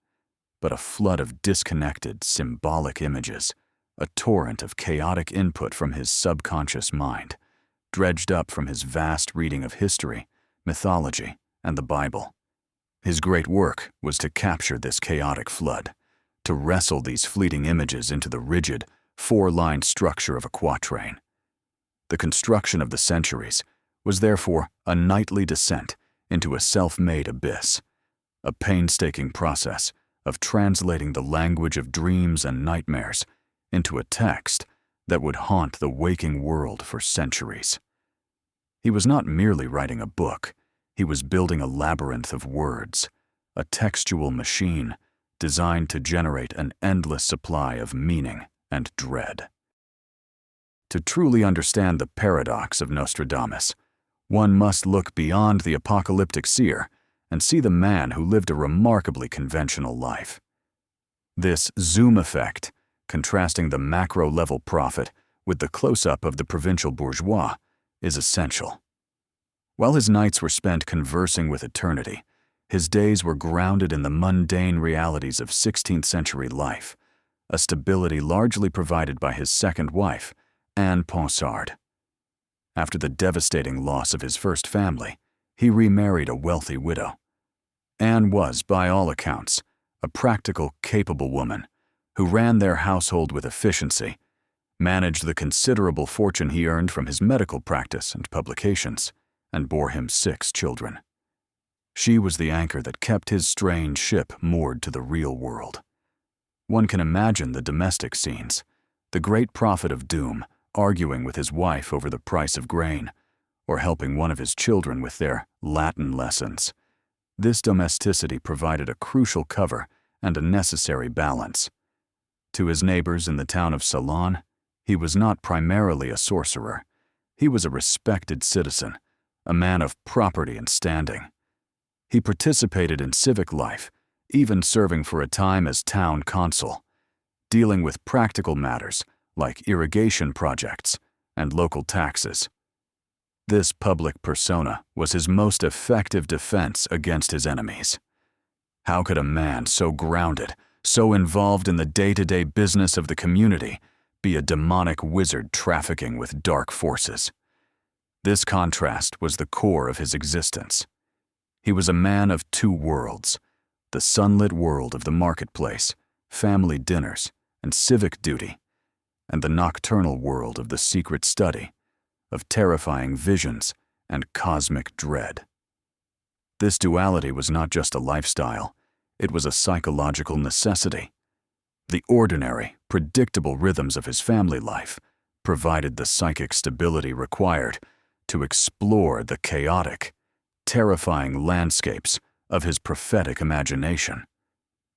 but a flood of disconnected, symbolic images, a torrent of chaotic input from his subconscious mind, dredged up from his vast reading of history, mythology, and the Bible. His great work was to capture this chaotic flood, to wrestle these fleeting images into the rigid, four-line structure of a quatrain. The construction of the centuries was therefore a nightly descent into a self-made abyss, a painstaking process of translating the language of dreams and nightmares into a text that would haunt the waking world for centuries. He was not merely writing a book, he was building a labyrinth of words, a textual machine designed to generate an endless supply of meaning and dread. To truly understand the paradox of Nostradamus, one must look beyond the apocalyptic seer and see the man who lived a remarkably conventional life. This zoom effect, contrasting the macro-level prophet with the close-up of the provincial bourgeois, is essential. While his nights were spent conversing with eternity, his days were grounded in the mundane realities of 16th-century life, a stability largely provided by his second wife, Anne Ponsard. After the devastating loss of his first family, he remarried a wealthy widow. Anne was, by all accounts, a practical, capable woman who ran their household with efficiency, managed the considerable fortune he earned from his medical practice and publications, and bore him 6 children. She was the anchor that kept his strange ship moored to the real world. One can imagine the domestic scenes, the great prophet of doom arguing with his wife over the price of grain, or helping one of his children with their Latin lessons. This domesticity provided a crucial cover and a necessary balance. To his neighbors in the town of Ceylon, he was not primarily a sorcerer. He was a respected citizen, a man of property and standing. He participated in civic life, even serving for a time as town consul, dealing with practical matters like irrigation projects and local taxes. This public persona was his most effective defense against his enemies. How could a man so grounded, so involved in the day-to-day business of the community, be a demonic wizard trafficking with dark forces? This contrast was the core of his existence. He was a man of 2 worlds, the sunlit world of the marketplace, family dinners, and civic duty, and the nocturnal world of the secret study, of terrifying visions and cosmic dread. This duality was not just a lifestyle, it was a psychological necessity. The ordinary, predictable rhythms of his family life provided the psychic stability required to explore the chaotic, terrifying landscapes of his prophetic imagination.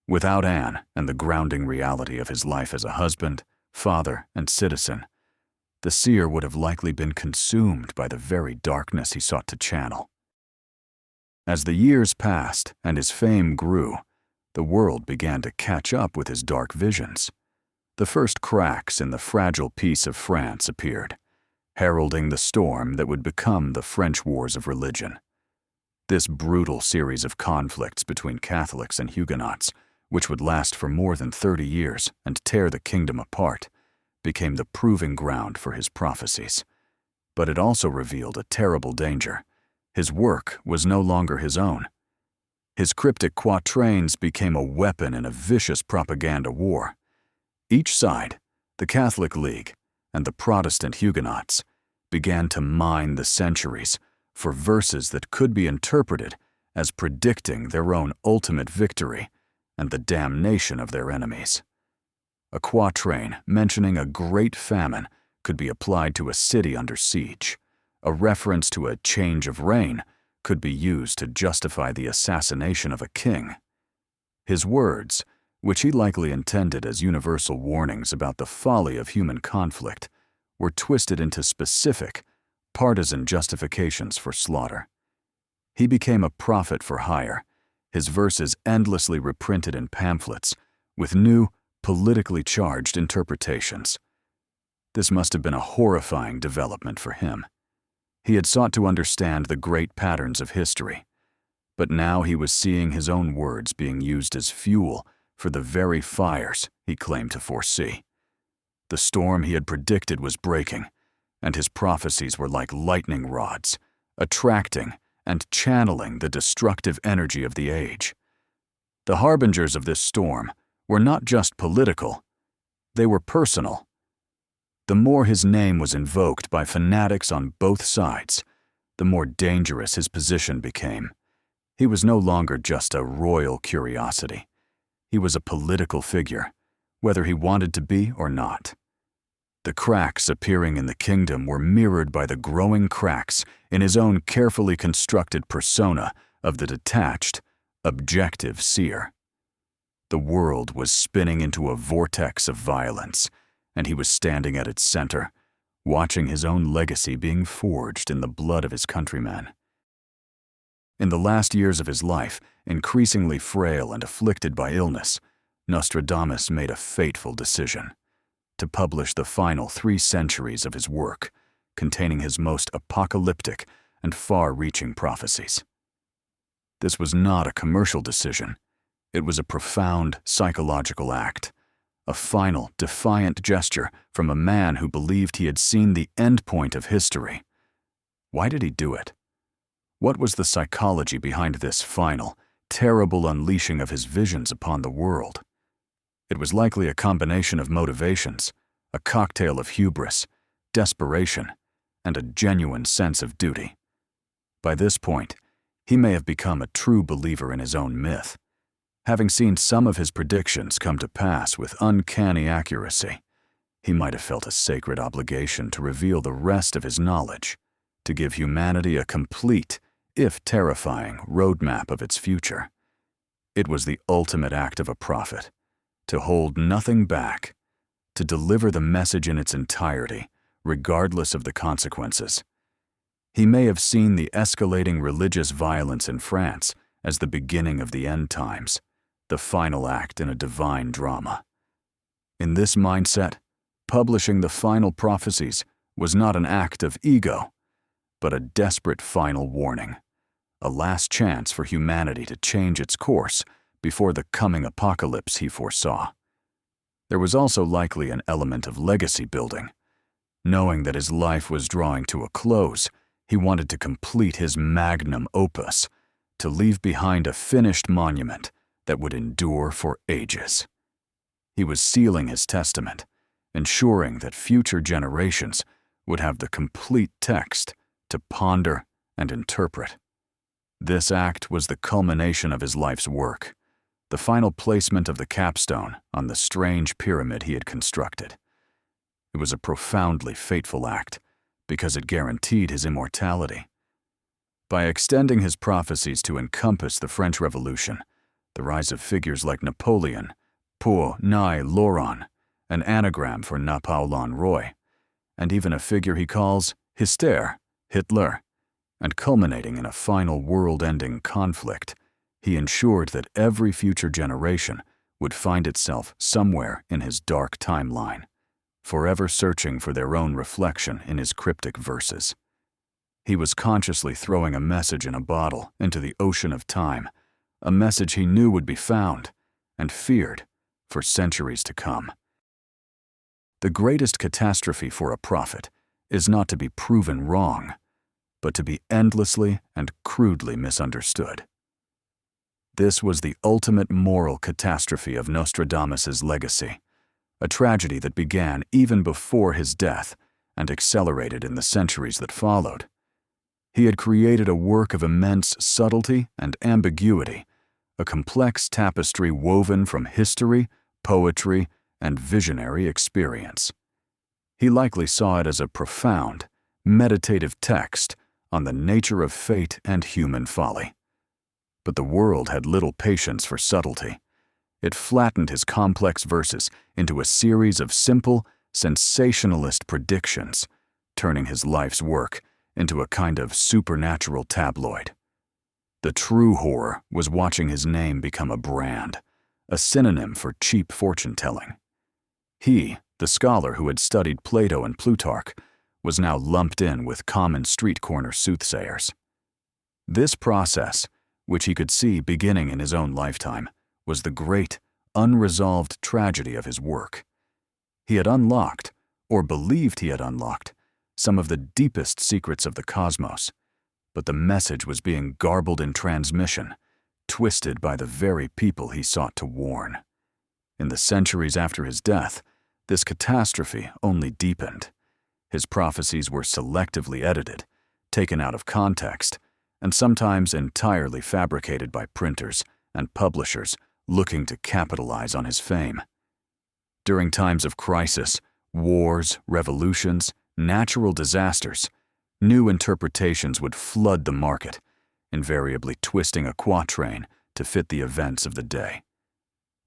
Without Anne and the grounding reality of his life as a husband, father, and citizen, the seer would have likely been consumed by the very darkness he sought to channel. As the years passed and his fame grew, the world began to catch up with his dark visions. The first cracks in the fragile peace of France appeared, heralding the storm that would become the French Wars of Religion. This brutal series of conflicts between Catholics and Huguenots, which would last for more than 30 years and tear the kingdom apart, became the proving ground for his prophecies. But it also revealed a terrible danger. His work was no longer his own. His cryptic quatrains became a weapon in a vicious propaganda war. Each side, the Catholic League and the Protestant Huguenots, began to mine the centuries for verses that could be interpreted as predicting their own ultimate victory and the damnation of their enemies. A quatrain mentioning a great famine could be applied to a city under siege. A reference to a change of reign could be used to justify the assassination of a king. His words, which he likely intended as universal warnings about the folly of human conflict, were twisted into specific, partisan justifications for slaughter. He became a prophet for hire, his verses endlessly reprinted in pamphlets, with new, politically charged interpretations. This must have been a horrifying development for him. He had sought to understand the great patterns of history, but now he was seeing his own words being used as fuel for the very fires he claimed to foresee. The storm he had predicted was breaking, and his prophecies were like lightning rods, attracting and channeling the destructive energy of the age. The harbingers of this storm were not just political, they were personal. The more his name was invoked by fanatics on both sides, the more dangerous his position became. He was no longer just a royal curiosity. He was a political figure, whether he wanted to be or not. The cracks appearing in the kingdom were mirrored by the growing cracks in his own carefully constructed persona of the detached, objective seer. The world was spinning into a vortex of violence, and he was standing at its center, watching his own legacy being forged in the blood of his countrymen. In the last years of his life, increasingly frail and afflicted by illness, Nostradamus made a fateful decision: to publish the final 3 centuries of his work, containing his most apocalyptic and far-reaching prophecies. This was not a commercial decision. It was a profound psychological act, a final, defiant gesture from a man who believed he had seen the end point of history. Why did he do it? What was the psychology behind this final, terrible unleashing of his visions upon the world? It was likely a combination of motivations, a cocktail of hubris, desperation, and a genuine sense of duty. By this point, he may have become a true believer in his own myth, having seen some of his predictions come to pass with uncanny accuracy. He might have felt a sacred obligation to reveal the rest of his knowledge, to give humanity a complete, if terrifying, roadmap of its future. It was the ultimate act of a prophet, to hold nothing back, to deliver the message in its entirety, regardless of the consequences. He may have seen the escalating religious violence in France as the beginning of the end times, the final act in a divine drama. In this mindset, publishing the final prophecies was not an act of ego, but a desperate final warning, a last chance for humanity to change its course before the coming apocalypse he foresaw. There was also likely an element of legacy building. Knowing that his life was drawing to a close, he wanted to complete his magnum opus, to leave behind a finished monument that would endure for ages. He was sealing his testament, ensuring that future generations would have the complete text to ponder and interpret. This act was the culmination of his life's work, the final placement of the capstone on the strange pyramid he had constructed. It was a profoundly fateful act because it guaranteed his immortality. By extending his prophecies to encompass the French Revolution, the rise of figures like Napoleon, Pour Nai Laurent, an anagram for Napoleon Roy, and even a figure he calls Hister, Hitler, and culminating in a final world-ending conflict, he ensured that every future generation would find itself somewhere in his dark timeline, forever searching for their own reflection in his cryptic verses. He was consciously throwing a message in a bottle into the ocean of time, a message he knew would be found and feared for centuries to come. The greatest catastrophe for a prophet is not to be proven wrong, but to be endlessly and crudely misunderstood. This was the ultimate moral catastrophe of Nostradamus's legacy, a tragedy that began even before his death and accelerated in the centuries that followed. He had created a work of immense subtlety and ambiguity, a complex tapestry woven from history, poetry, and visionary experience. He likely saw it as a profound, meditative text on the nature of fate and human folly. But the world had little patience for subtlety. It flattened his complex verses into a series of simple, sensationalist predictions, turning his life's work into a kind of supernatural tabloid. The true horror was watching his name become a brand, a synonym for cheap fortune-telling. He, the scholar who had studied Plato and Plutarch, was now lumped in with common street corner soothsayers. This process, which he could see beginning in his own lifetime, was the great, unresolved tragedy of his work. He had unlocked, or believed he had unlocked, some of the deepest secrets of the cosmos, but the message was being garbled in transmission, twisted by the very people he sought to warn. In the centuries after his death, this catastrophe only deepened. His prophecies were selectively edited, taken out of context, and sometimes entirely fabricated by printers and publishers looking to capitalize on his fame. During times of crisis, wars, revolutions, natural disasters, new interpretations would flood the market, invariably twisting a quatrain to fit the events of the day.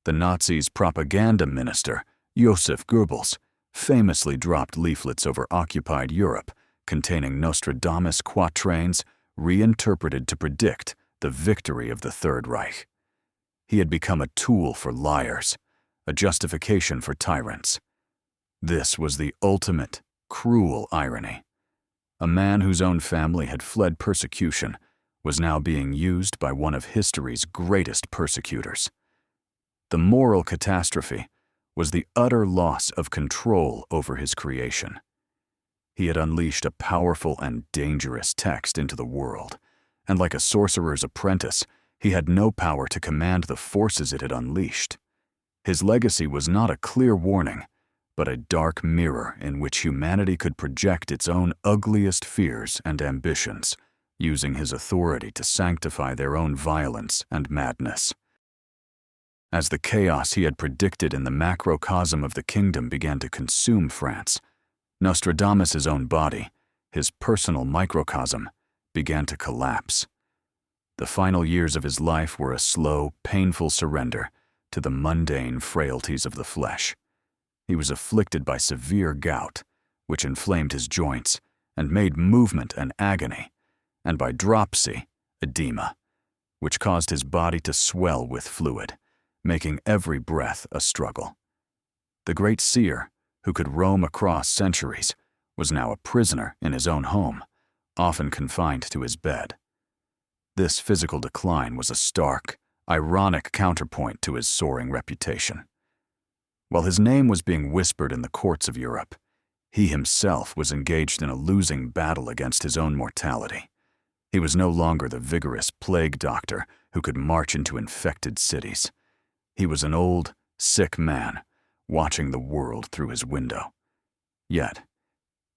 The Nazis' propaganda minister, Joseph Goebbels, famously dropped leaflets over occupied Europe containing Nostradamus quatrains reinterpreted to predict the victory of the Third Reich. He had become a tool for liars, a justification for tyrants. This was the ultimate, cruel irony. A man whose own family had fled persecution was now being used by one of history's greatest persecutors. The moral catastrophe was the utter loss of control over his creation. He had unleashed a powerful and dangerous text into the world, and like a sorcerer's apprentice, he had no power to command the forces it had unleashed. His legacy was not a clear warning, but a dark mirror in which humanity could project its own ugliest fears and ambitions, using his authority to sanctify their own violence and madness. As the chaos he had predicted in the macrocosm of the kingdom began to consume France, Nostradamus' own body, his personal microcosm, began to collapse. The final years of his life were a slow, painful surrender to the mundane frailties of the flesh. He was afflicted by severe gout, which inflamed his joints and made movement an agony, and by dropsy, edema, which caused his body to swell with fluid, making every breath a struggle. The great seer, who could roam across centuries, was now a prisoner in his own home, often confined to his bed. This physical decline was a stark, ironic counterpoint to his soaring reputation. While his name was being whispered in the courts of Europe, he himself was engaged in a losing battle against his own mortality. He was no longer the vigorous plague doctor who could march into infected cities. He was an old, sick man, watching the world through his window. Yet,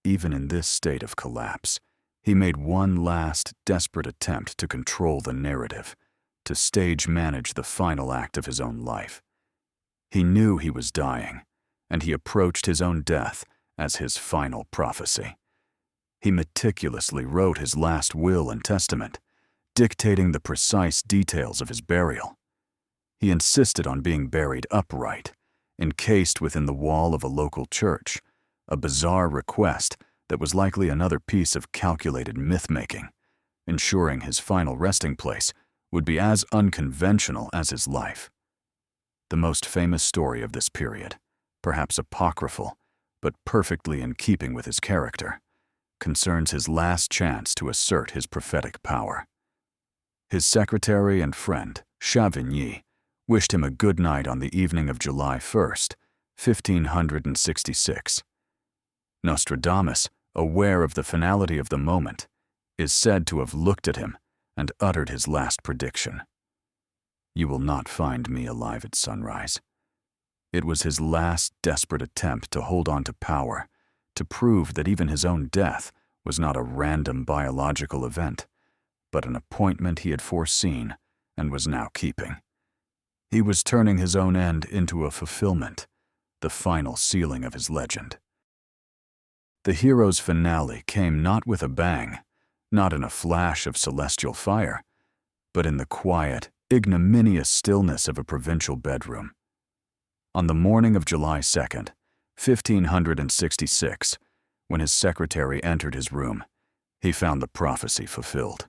even in this state of collapse, he made one last, desperate attempt to control the narrative, to stage-manage the final act of his own life. He knew he was dying, and he approached his own death as his final prophecy. He meticulously wrote his last will and testament, dictating the precise details of his burial. He insisted on being buried upright, encased within the wall of a local church, a bizarre request that was likely another piece of calculated myth-making, ensuring his final resting place would be as unconventional as his life. The most famous story of this period, perhaps apocryphal, but perfectly in keeping with his character, concerns his last chance to assert his prophetic power. His secretary and friend, Chavigny, wished him a good night on the evening of July 1st, 1566. Nostradamus, aware of the finality of the moment, is said to have looked at him and uttered his last prediction. "You will not find me alive at sunrise." It was his last desperate attempt to hold on to power, to prove that even his own death was not a random biological event, but an appointment he had foreseen and was now keeping. He was turning his own end into a fulfillment, the final sealing of his legend. The hero's finale came not with a bang, not in a flash of celestial fire, but in the quiet, ignominious stillness of a provincial bedroom. On the morning of July 2nd, 1566, when his secretary entered his room, he found the prophecy fulfilled.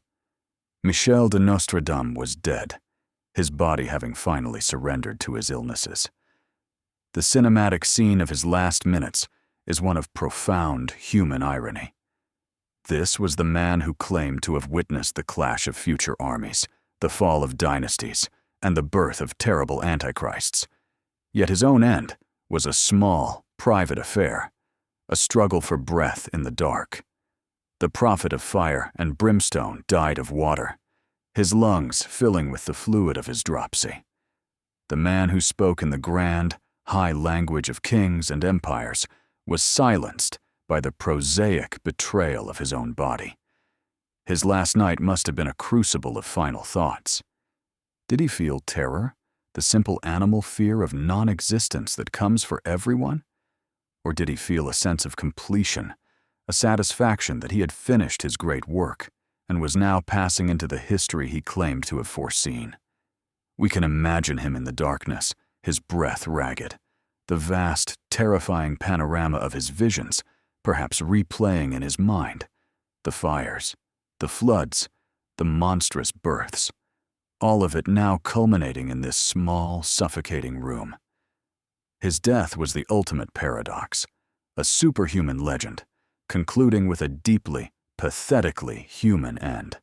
Michel de Nostradamus was dead, his body having finally surrendered to his illnesses. The cinematic scene of his last minutes is one of profound human irony. This was the man who claimed to have witnessed the clash of future armies, the fall of dynasties, and the birth of terrible antichrists. Yet his own end was a small, private affair, a struggle for breath in the dark. The prophet of fire and brimstone died of water, his lungs filling with the fluid of his dropsy. The man who spoke in the grand, high language of kings and empires was silenced by the prosaic betrayal of his own body. His last night must have been a crucible of final thoughts. Did he feel terror, the simple animal fear of non-existence that comes for everyone? Or did he feel a sense of completion, a satisfaction that he had finished his great work and was now passing into the history he claimed to have foreseen? We can imagine him in the darkness, his breath ragged, the vast, terrifying panorama of his visions, perhaps replaying in his mind, the fires, the floods, the monstrous births, all of it now culminating in this small, suffocating room. His death was the ultimate paradox, a superhuman legend, concluding with a deeply, pathetically human end.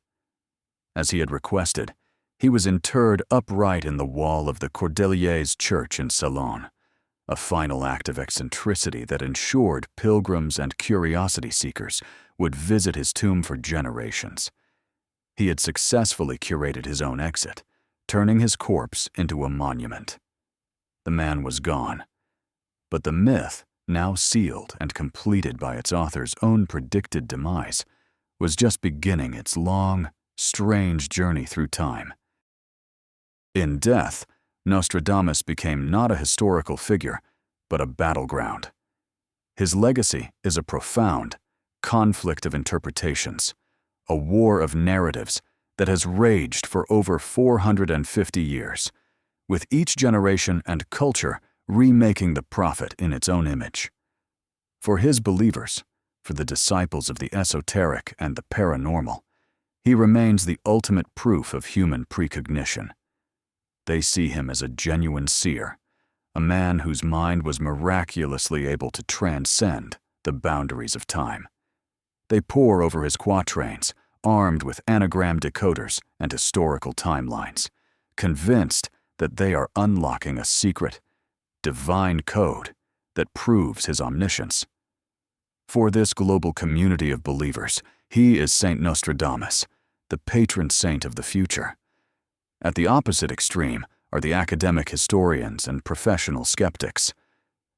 As he had requested, he was interred upright in the wall of the Cordeliers Church in Salon, a final act of eccentricity that ensured pilgrims and curiosity seekers would visit his tomb for generations. He had successfully curated his own exit, turning his corpse into a monument. The man was gone, but the myth, now sealed and completed by its author's own predicted demise, was just beginning its long, strange journey through time. In death, Nostradamus became not a historical figure, but a battleground. His legacy is a profound conflict of interpretations, a war of narratives that has raged for over 450 years, with each generation and culture remaking the prophet in its own image. For his believers, for the disciples of the esoteric and the paranormal, he remains the ultimate proof of human precognition. They see him as a genuine seer, a man whose mind was miraculously able to transcend the boundaries of time. They pore over his quatrains, armed with anagram decoders and historical timelines, convinced that they are unlocking a secret, divine code that proves his omniscience. For this global community of believers, he is Saint Nostradamus, the patron saint of the future. At the opposite extreme are the academic historians and professional skeptics.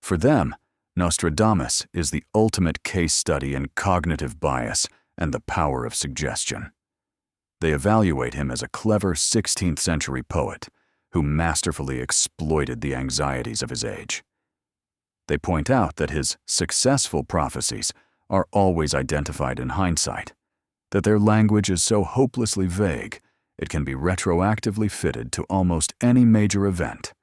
For them, Nostradamus is the ultimate case study in cognitive bias and the power of suggestion. They evaluate him as a clever 16th century poet who masterfully exploited the anxieties of his age. They point out that his successful prophecies are always identified in hindsight, that their language is so hopelessly vague it can be retroactively fitted to almost any major event,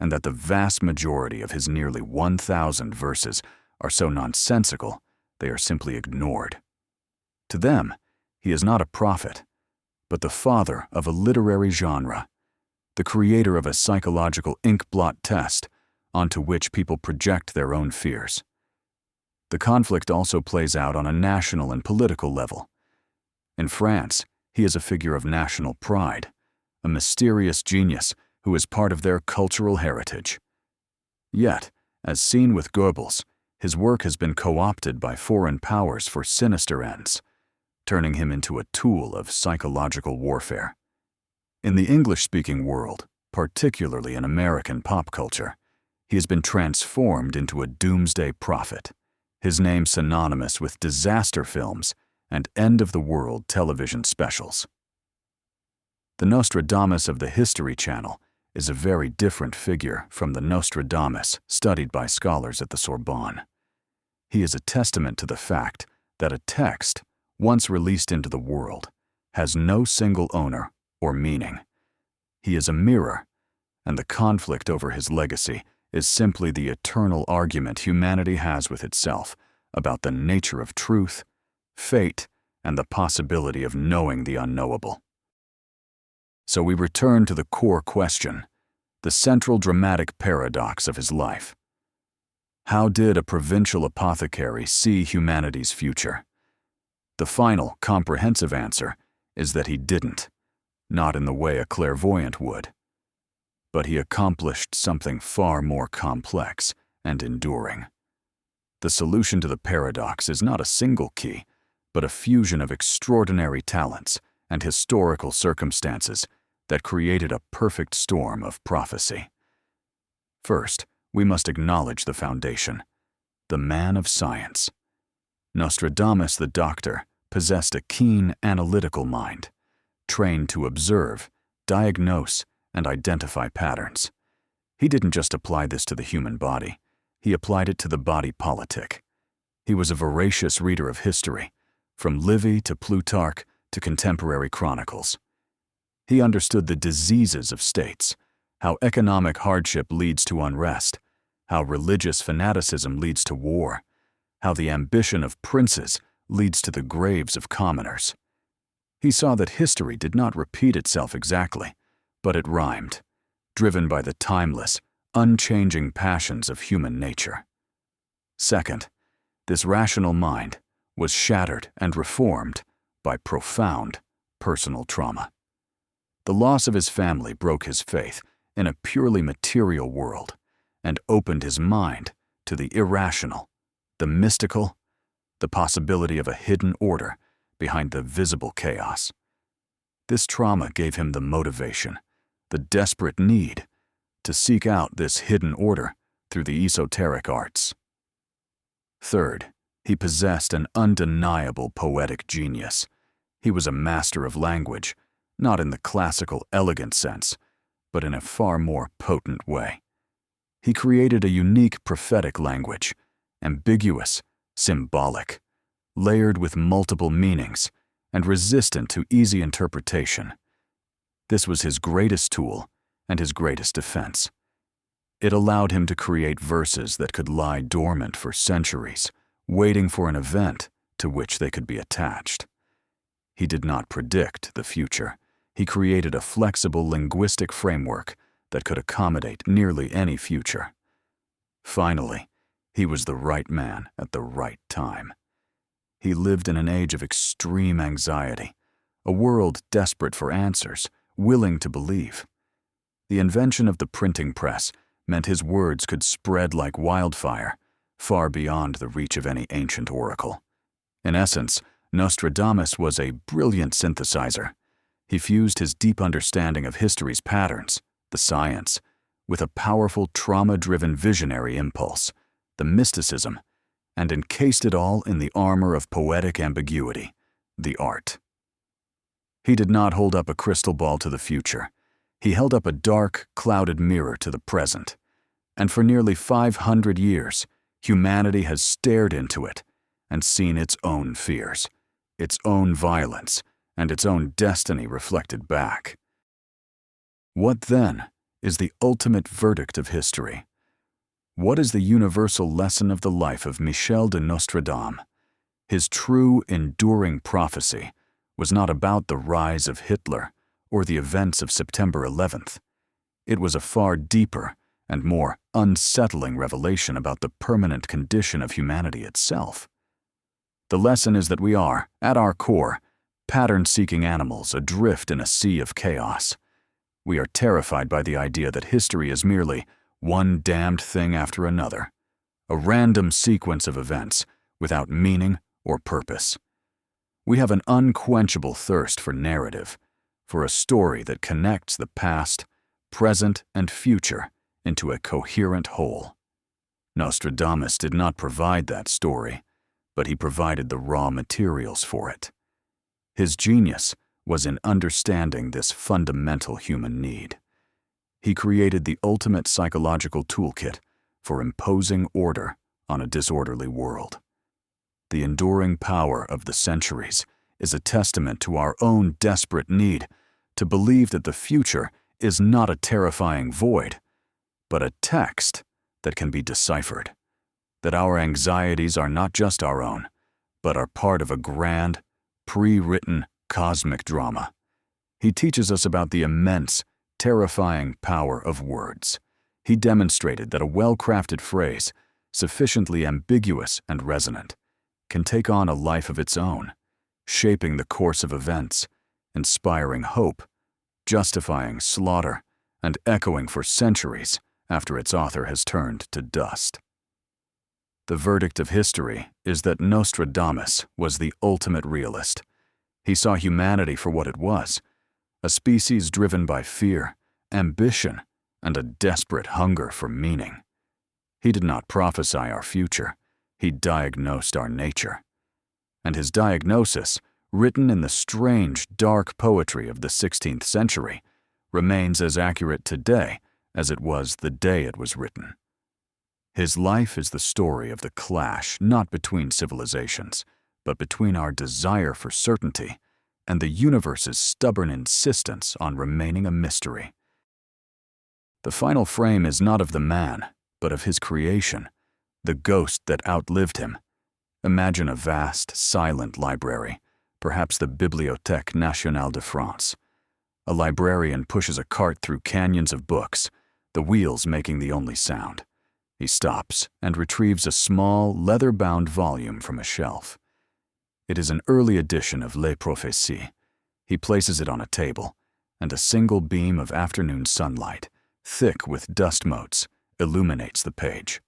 and that the vast majority of his nearly 1,000 verses are so nonsensical they are simply ignored. To them, he is not a prophet, but the father of a literary genre, the creator of a psychological inkblot test onto which people project their own fears. The conflict also plays out on a national and political level. In France, he is a figure of national pride, a mysterious genius who is part of their cultural heritage. Yet, as seen with Goebbels, his work has been co-opted by foreign powers for sinister ends, turning him into a tool of psychological warfare. In the English-speaking world, particularly in American pop culture, he has been transformed into a doomsday prophet, his name synonymous with disaster films and end-of-the-world television specials. The Nostradamus of the History Channel is a very different figure from the Nostradamus studied by scholars at the Sorbonne. He is a testament to the fact that a text, once released into the world, has no single owner or meaning. He is a mirror, and the conflict over his legacy is simply the eternal argument humanity has with itself about the nature of truth, fate, and the possibility of knowing the unknowable. So we return to the core question, the central dramatic paradox of his life. How did a provincial apothecary see humanity's future? The final, comprehensive answer is that he didn't, not in the way a clairvoyant would. But he accomplished something far more complex and enduring. The solution to the paradox is not a single key, but a fusion of extraordinary talents and historical circumstances that created a perfect storm of prophecy. First, we must acknowledge the foundation, the man of science. Nostradamus the doctor possessed a keen analytical mind, trained to observe, diagnose, and identify patterns. He didn't just apply this to the human body, he applied it to the body politic. He was a voracious reader of history, from Livy to Plutarch to contemporary chronicles. He understood the diseases of states, how economic hardship leads to unrest, how religious fanaticism leads to war, how the ambition of princes leads to the graves of commoners. He saw that history did not repeat itself exactly, but it rhymed, driven by the timeless, unchanging passions of human nature. Second, this rational mind was shattered and reformed by profound personal trauma. The loss of his family broke his faith in a purely material world and opened his mind to the irrational, the mystical, the possibility of a hidden order behind the visible chaos. This trauma gave him the motivation, the desperate need, to seek out this hidden order through the esoteric arts. Third, He possessed an undeniable poetic genius. He was a master of language, not in the classical, elegant sense, but in a far more potent way. He created a unique prophetic language, ambiguous, symbolic, layered with multiple meanings, and resistant to easy interpretation. This was his greatest tool and his greatest defense. It allowed him to create verses that could lie dormant for centuries, waiting for an event to which they could be attached. He did not predict the future. He created a flexible linguistic framework that could accommodate nearly any future. Finally, he was the right man at the right time. He lived in an age of extreme anxiety, a world desperate for answers, willing to believe. The invention of the printing press meant his words could spread like wildfire, far beyond the reach of any ancient oracle. In essence, Nostradamus was a brilliant synthesizer. He fused his deep understanding of history's patterns, the science, with a powerful trauma-driven visionary impulse, the mysticism, and encased it all in the armor of poetic ambiguity, the art. He did not hold up a crystal ball to the future. He held up a dark, clouded mirror to the present. And for nearly 500 years, humanity has stared into it and seen its own fears, its own violence, and its own destiny reflected back. What, then, is the ultimate verdict of history? What is the universal lesson of the life of Michel de Nostradamus? His true, enduring prophecy was not about the rise of Hitler or the events of September 11th. It was a far deeper and more unsettling revelation about the permanent condition of humanity itself. The lesson is that we are, at our core, pattern-seeking animals adrift in a sea of chaos. We are terrified by the idea that history is merely one damned thing after another, a random sequence of events without meaning or purpose. We have an unquenchable thirst for narrative, for a story that connects the past, present, and future into a coherent whole. Nostradamus did not provide that story, but he provided the raw materials for it. His genius was in understanding this fundamental human need. He created the ultimate psychological toolkit for imposing order on a disorderly world. The enduring power of the centuries is a testament to our own desperate need to believe that the future is not a terrifying void, but a text that can be deciphered, that our anxieties are not just our own, but are part of a grand, pre-written cosmic drama. He teaches us about the immense, terrifying power of words. He demonstrated that a well-crafted phrase, sufficiently ambiguous and resonant, can take on a life of its own, shaping the course of events, inspiring hope, justifying slaughter, and echoing for centuries after its author has turned to dust. The verdict of history is that Nostradamus was the ultimate realist. He saw humanity for what it was, a species driven by fear, ambition, and a desperate hunger for meaning. He did not prophesy our future. He diagnosed our nature. And his diagnosis, written in the strange, dark poetry of the 16th century, remains as accurate today as it was the day it was written. His life is the story of the clash not between civilizations, but between our desire for certainty and the universe's stubborn insistence on remaining a mystery. The final frame is not of the man, but of his creation, the ghost that outlived him. Imagine a vast, silent library, perhaps the Bibliothèque Nationale de France. A librarian pushes a cart through canyons of books, the wheels making the only sound. He stops and retrieves a small, leather-bound volume from a shelf. It is an early edition of Les Prophéties. He places it on a table, and a single beam of afternoon sunlight, thick with dust motes, illuminates the page.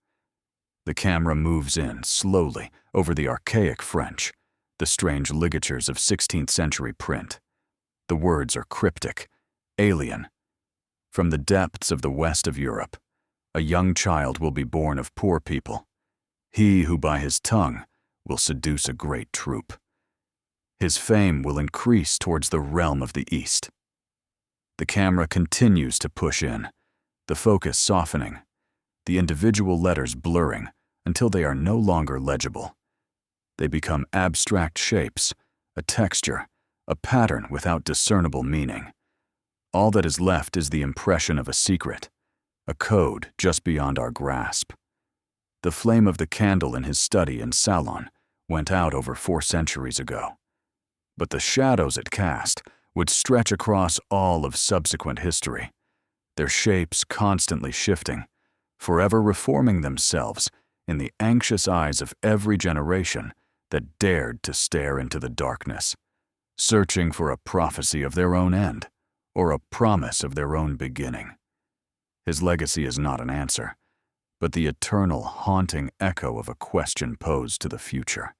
The camera moves in slowly over the archaic French, the strange ligatures of 16th century print. The words are cryptic, alien. From the depths of the west of Europe, a young child will be born of poor people. He who by his tongue will seduce a great troop. His fame will increase towards the realm of the East. The camera continues to push in, the focus softening, the individual letters blurring until they are no longer legible. They become abstract shapes, a texture, a pattern without discernible meaning. All that is left is the impression of a secret, a code just beyond our grasp. The flame of the candle in his study and salon went out over 4 centuries ago, but the shadows it cast would stretch across all of subsequent history, their shapes constantly shifting, forever reforming themselves in the anxious eyes of every generation that dared to stare into the darkness, searching for a prophecy of their own end or a promise of their own beginning. His legacy is not an answer, but the eternal, haunting echo of a question posed to the future.